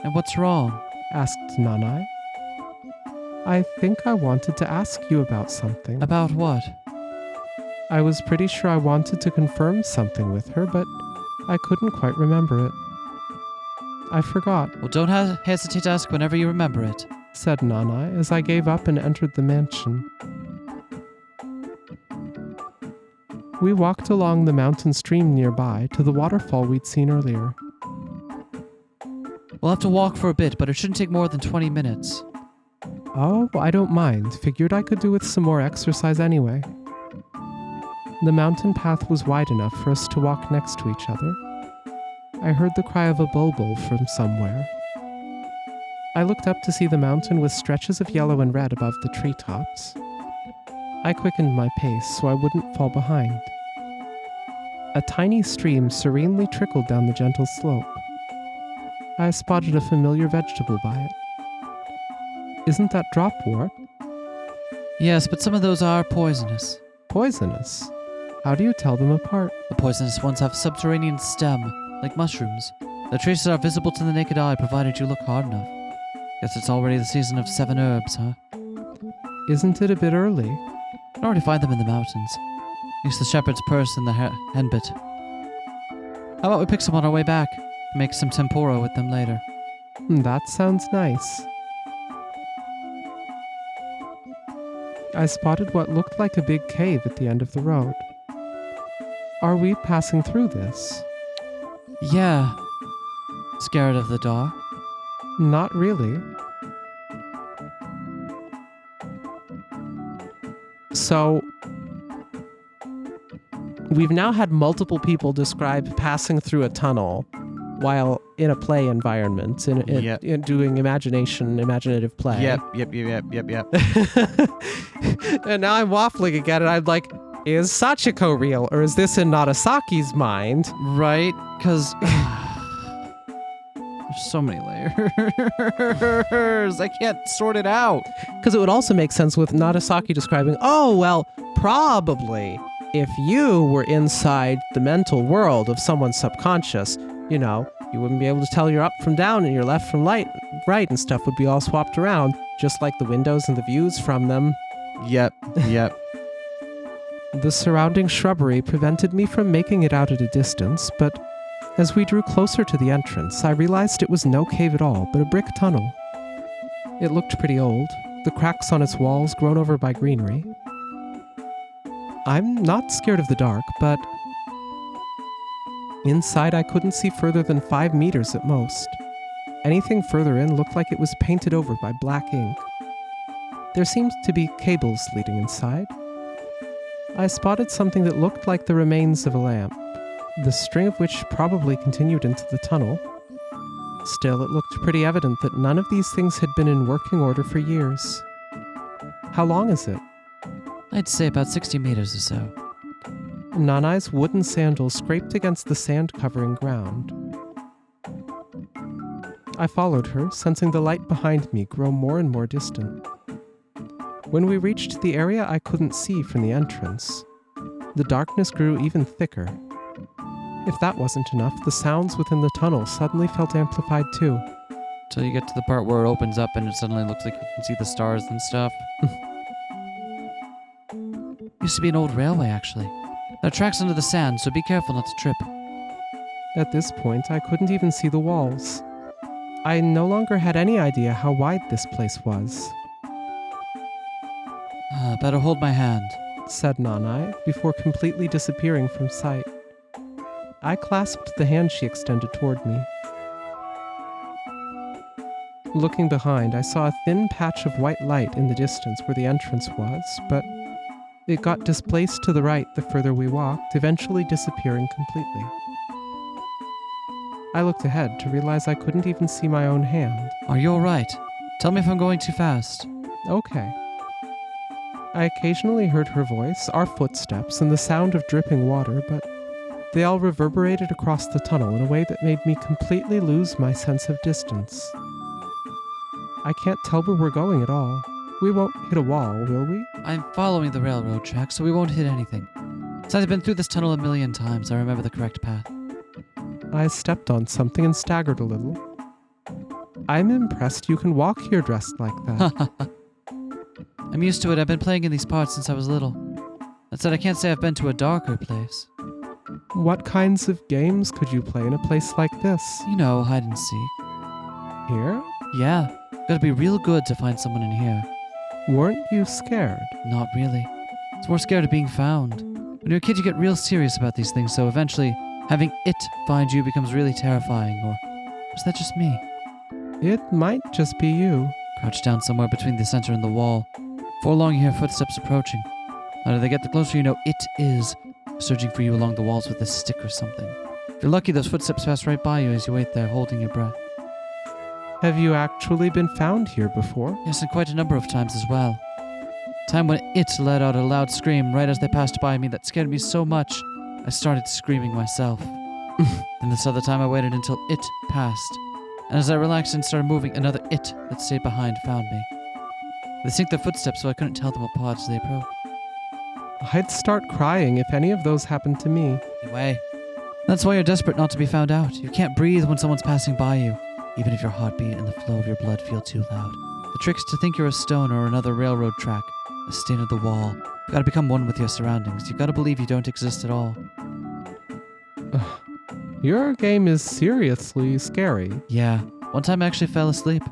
Speaker 1: And what's wrong?
Speaker 2: Asked Nanai. I think I wanted to ask you about something.
Speaker 1: About what?
Speaker 2: I was pretty sure I wanted to confirm something with her, but I couldn't quite remember it. I forgot,
Speaker 1: Well, don't hesitate to ask whenever you remember it.
Speaker 2: said Nanai as I gave up and entered the mansion. We walked along the mountain stream nearby to the waterfall we'd seen earlier.
Speaker 1: We'll have to walk for a bit, but it shouldn't take more than 20 minutes.
Speaker 2: Oh, I don't mind. Figured I could do with some more exercise anyway. The mountain path was wide enough for us to walk next to each other. I heard the cry of a bulbul from somewhere. I looked up to see the mountain with stretches of yellow and red above the treetops. I quickened my pace so I wouldn't fall behind. A tiny stream serenely trickled down the gentle slope. I spotted a familiar vegetable by it. Isn't that dropwort?
Speaker 1: Yes, but some of those are poisonous.
Speaker 2: Poisonous? How do you tell them apart?
Speaker 1: The poisonous ones have subterranean stem, like mushrooms. The traces are visible to the naked eye, provided you look hard enough. Guess it's already the season of 7 herbs, huh?
Speaker 2: Isn't it a bit early?
Speaker 1: You can already find them in the mountains. Use the shepherd's purse and the henbit. How about we pick some on our way back? Make some tempura with them later.
Speaker 2: That sounds nice. I spotted what looked like a big cave at the end of the road. Are we passing through this?
Speaker 1: Yeah. Scared of the dark?
Speaker 2: Not really. So, we've now had multiple people describe passing through a tunnel while in a play environment, in doing imaginative play.
Speaker 1: Yep.
Speaker 2: And now I'm waffling again, and I'm like, is Sachiko real, or is this in Narasaki's mind?
Speaker 1: Right? Because there's so many layers. I can't sort it out.
Speaker 2: Because it would also make sense with Narasaki describing, oh, well, probably if you were inside the mental world of someone's subconscious, you know, you wouldn't be able to tell your up from down and your left from right, and stuff would be all swapped around, just like the windows and the views from them.
Speaker 1: Yep.
Speaker 2: The surrounding shrubbery prevented me from making it out at a distance, but As we drew closer to the entrance, I realized it was no cave at all, but a brick tunnel. It looked pretty old, the cracks on its walls grown over by greenery. I'm not scared of the dark, but inside I couldn't see further than 5 meters at most. Anything further in looked like it was painted over by black ink. There seemed to be cables leading inside. I spotted something that looked like the remains of a lamp, the string of which probably continued into the tunnel. Still, it looked pretty evident that none of these things had been in working order for years. How long is it?
Speaker 1: I'd say about 60 meters or so.
Speaker 2: Nanai's wooden sandals scraped against the sand-covering ground. I followed her, sensing the light behind me grow more and more distant. When we reached the area I couldn't see from the entrance, the darkness grew even thicker. If that wasn't enough, the sounds within the tunnel suddenly felt amplified too.
Speaker 1: Till you get to the part where it opens up and it suddenly looks like you can see the stars and stuff. Used to be an old railway, actually. There are tracks under the sand, so be careful not to trip.
Speaker 2: At this point, I couldn't even see the walls. I no longer had any idea how wide this place was.
Speaker 1: Better hold my hand.
Speaker 2: Said Nanai, before completely disappearing from sight. I clasped the hand she extended toward me. Looking behind, I saw a thin patch of white light in the distance where the entrance was, but it got displaced to the right the further we walked, eventually disappearing completely. I looked ahead to realize I couldn't even see my own hand.
Speaker 1: Are you alright? Tell me if I'm going too fast.
Speaker 2: Okay. I occasionally heard her voice, our footsteps, and the sound of dripping water, but they all reverberated across the tunnel in a way that made me completely lose my sense of distance. I can't tell where we're going at all. We won't hit a wall, will we?
Speaker 1: I'm following the railroad track, so we won't hit anything. Since I've been through this tunnel a million times, I remember the correct path.
Speaker 2: I stepped on something and staggered a little. I'm impressed you can walk here dressed like that.
Speaker 1: I'm used to it. I've been playing in these parts since I was little. That said, I can't say I've been to a darker place.
Speaker 2: What kinds of games could you play in a place like this?
Speaker 1: You know, hide and seek.
Speaker 2: Here?
Speaker 1: Yeah, gotta be real good to find someone in here.
Speaker 2: Weren't you scared?
Speaker 1: Not really. It's more scared of being found. When you're a kid, you get real serious about these things, so eventually, having it find you becomes really terrifying, or was that just me?
Speaker 2: It might just be you.
Speaker 1: Crouched down somewhere between the center and the wall. Before long, you hear footsteps approaching. Now, as they get the closer, you know it is surging for you along the walls with a stick or something. If you're lucky, those footsteps pass right by you as you wait there, holding your breath.
Speaker 2: Have you actually been found here before?
Speaker 1: Yes, and quite a number of times as well. Time when it let out a loud scream right as they passed by me that scared me so much, I started screaming myself. Then this other time I waited until it passed, and as I relaxed and started moving, another it that stayed behind found me. They synced their footsteps so I couldn't tell them apart as they approached.
Speaker 2: I'd start crying if any of those happened to me.
Speaker 1: Anyway, that's why you're desperate not to be found out. You can't breathe when someone's passing by you, even if your heartbeat and the flow of your blood feel too loud. The trick is to think you're a stone or another railroad track, a stain of the wall. You've got to become one with your surroundings. You've got to believe you don't exist at all.
Speaker 2: Your game is seriously scary.
Speaker 1: Yeah, one time I actually fell asleep.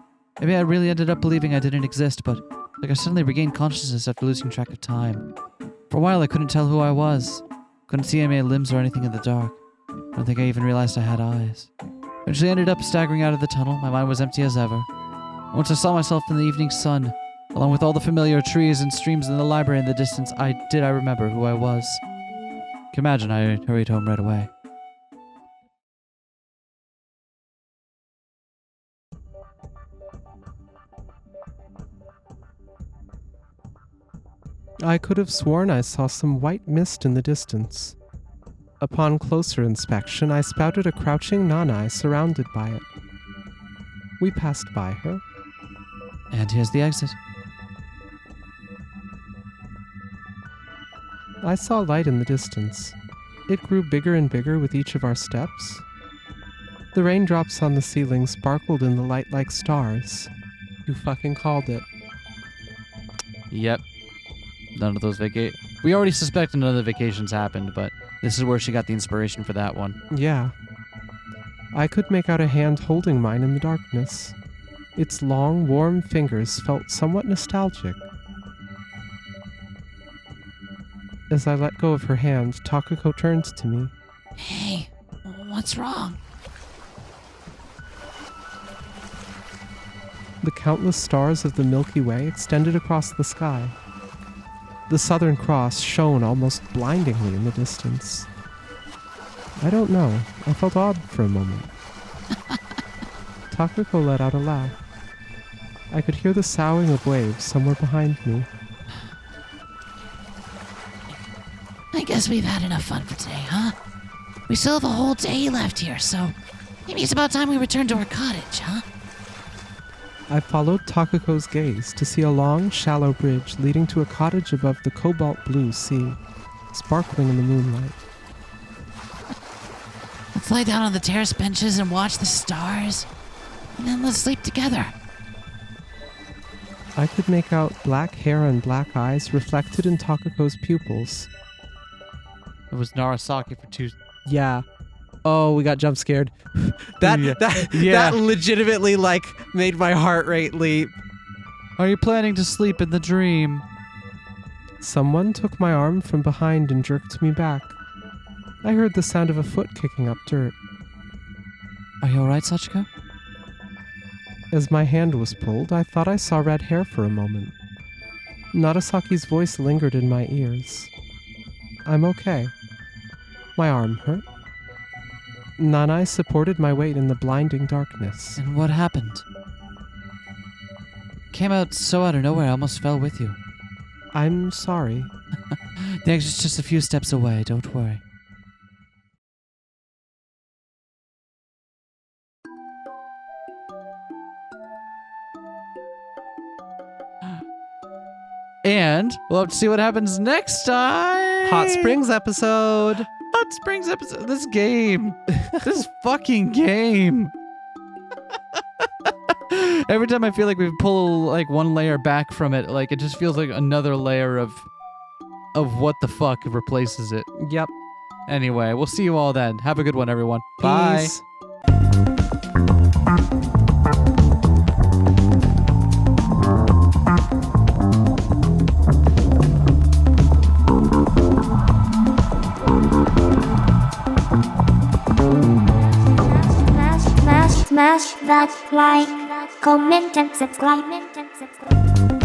Speaker 1: Maybe I really ended up believing I didn't exist, but I suddenly regained consciousness after losing track of time. For a while I couldn't tell who I was. Couldn't see any limbs or anything in the dark. I don't think I even realized I had eyes. Eventually ended up staggering out of the tunnel. My mind was empty as ever. Once I saw myself in the evening sun, along with all the familiar trees and streams in the library in the distance, I remember who I was. You can imagine I hurried home right away.
Speaker 2: I could have sworn I saw some white mist in the distance. Upon closer inspection, I spotted a crouching Nanai surrounded by it. We passed by her.
Speaker 1: And here's the exit.
Speaker 2: I saw light in the distance. It grew bigger and bigger with each of our steps. The raindrops on the ceiling sparkled in the light like stars. You fucking called it.
Speaker 1: Yep. None of those we already suspected none of the vacations happened, but this is where she got the inspiration for that one.
Speaker 2: Yeah. I could make out a hand holding mine in the darkness. Its long, warm fingers felt somewhat nostalgic. As I let go of her hand, Takako turned to me.
Speaker 3: Hey, what's wrong?
Speaker 2: The countless stars of the Milky Way extended across the sky. The Southern Cross shone almost blindingly in the distance. I don't know. I felt odd for a moment. Takako let out a laugh. I could hear the soughing of waves somewhere behind me.
Speaker 3: I guess we've had enough fun for today, huh? We still have a whole day left here, so maybe it's about time we return to our cottage, huh?
Speaker 2: I followed Takako's gaze to see a long, shallow bridge leading to a cottage above the cobalt blue sea, sparkling in the moonlight.
Speaker 3: Let's lie down on the terrace benches and watch the stars, and then let's sleep together.
Speaker 2: I could make out black hair and black eyes reflected in Takako's pupils.
Speaker 1: It was Narasaki for 2.
Speaker 2: Yeah. Oh, we got jump scared. That legitimately, made my heart rate leap.
Speaker 1: Are you planning to sleep in the dream?
Speaker 2: Someone took my arm from behind and jerked me back. I heard the sound of a foot kicking up dirt.
Speaker 1: Are you alright, Sachiko?
Speaker 2: As my hand was pulled, I thought I saw red hair for a moment. Narasaki's voice lingered in my ears. I'm okay. My arm hurt. Nanai supported my weight in the blinding darkness.
Speaker 1: And what happened? Came out so out of nowhere, I almost fell with you.
Speaker 2: I'm sorry.
Speaker 1: The exit's just a few steps away, don't worry. And we'll have to see what happens next time.
Speaker 2: Hot Springs episode.
Speaker 1: Hot Springs episode. This game. This fucking game. Every time I feel like we pull one layer back from it, it just feels like another layer of what the fuck replaces it.
Speaker 2: Yep.
Speaker 1: Anyway, we'll see you all then. Have a good one, everyone. Bye.
Speaker 2: Peace.
Speaker 4: Smash that like, comment and subscribe.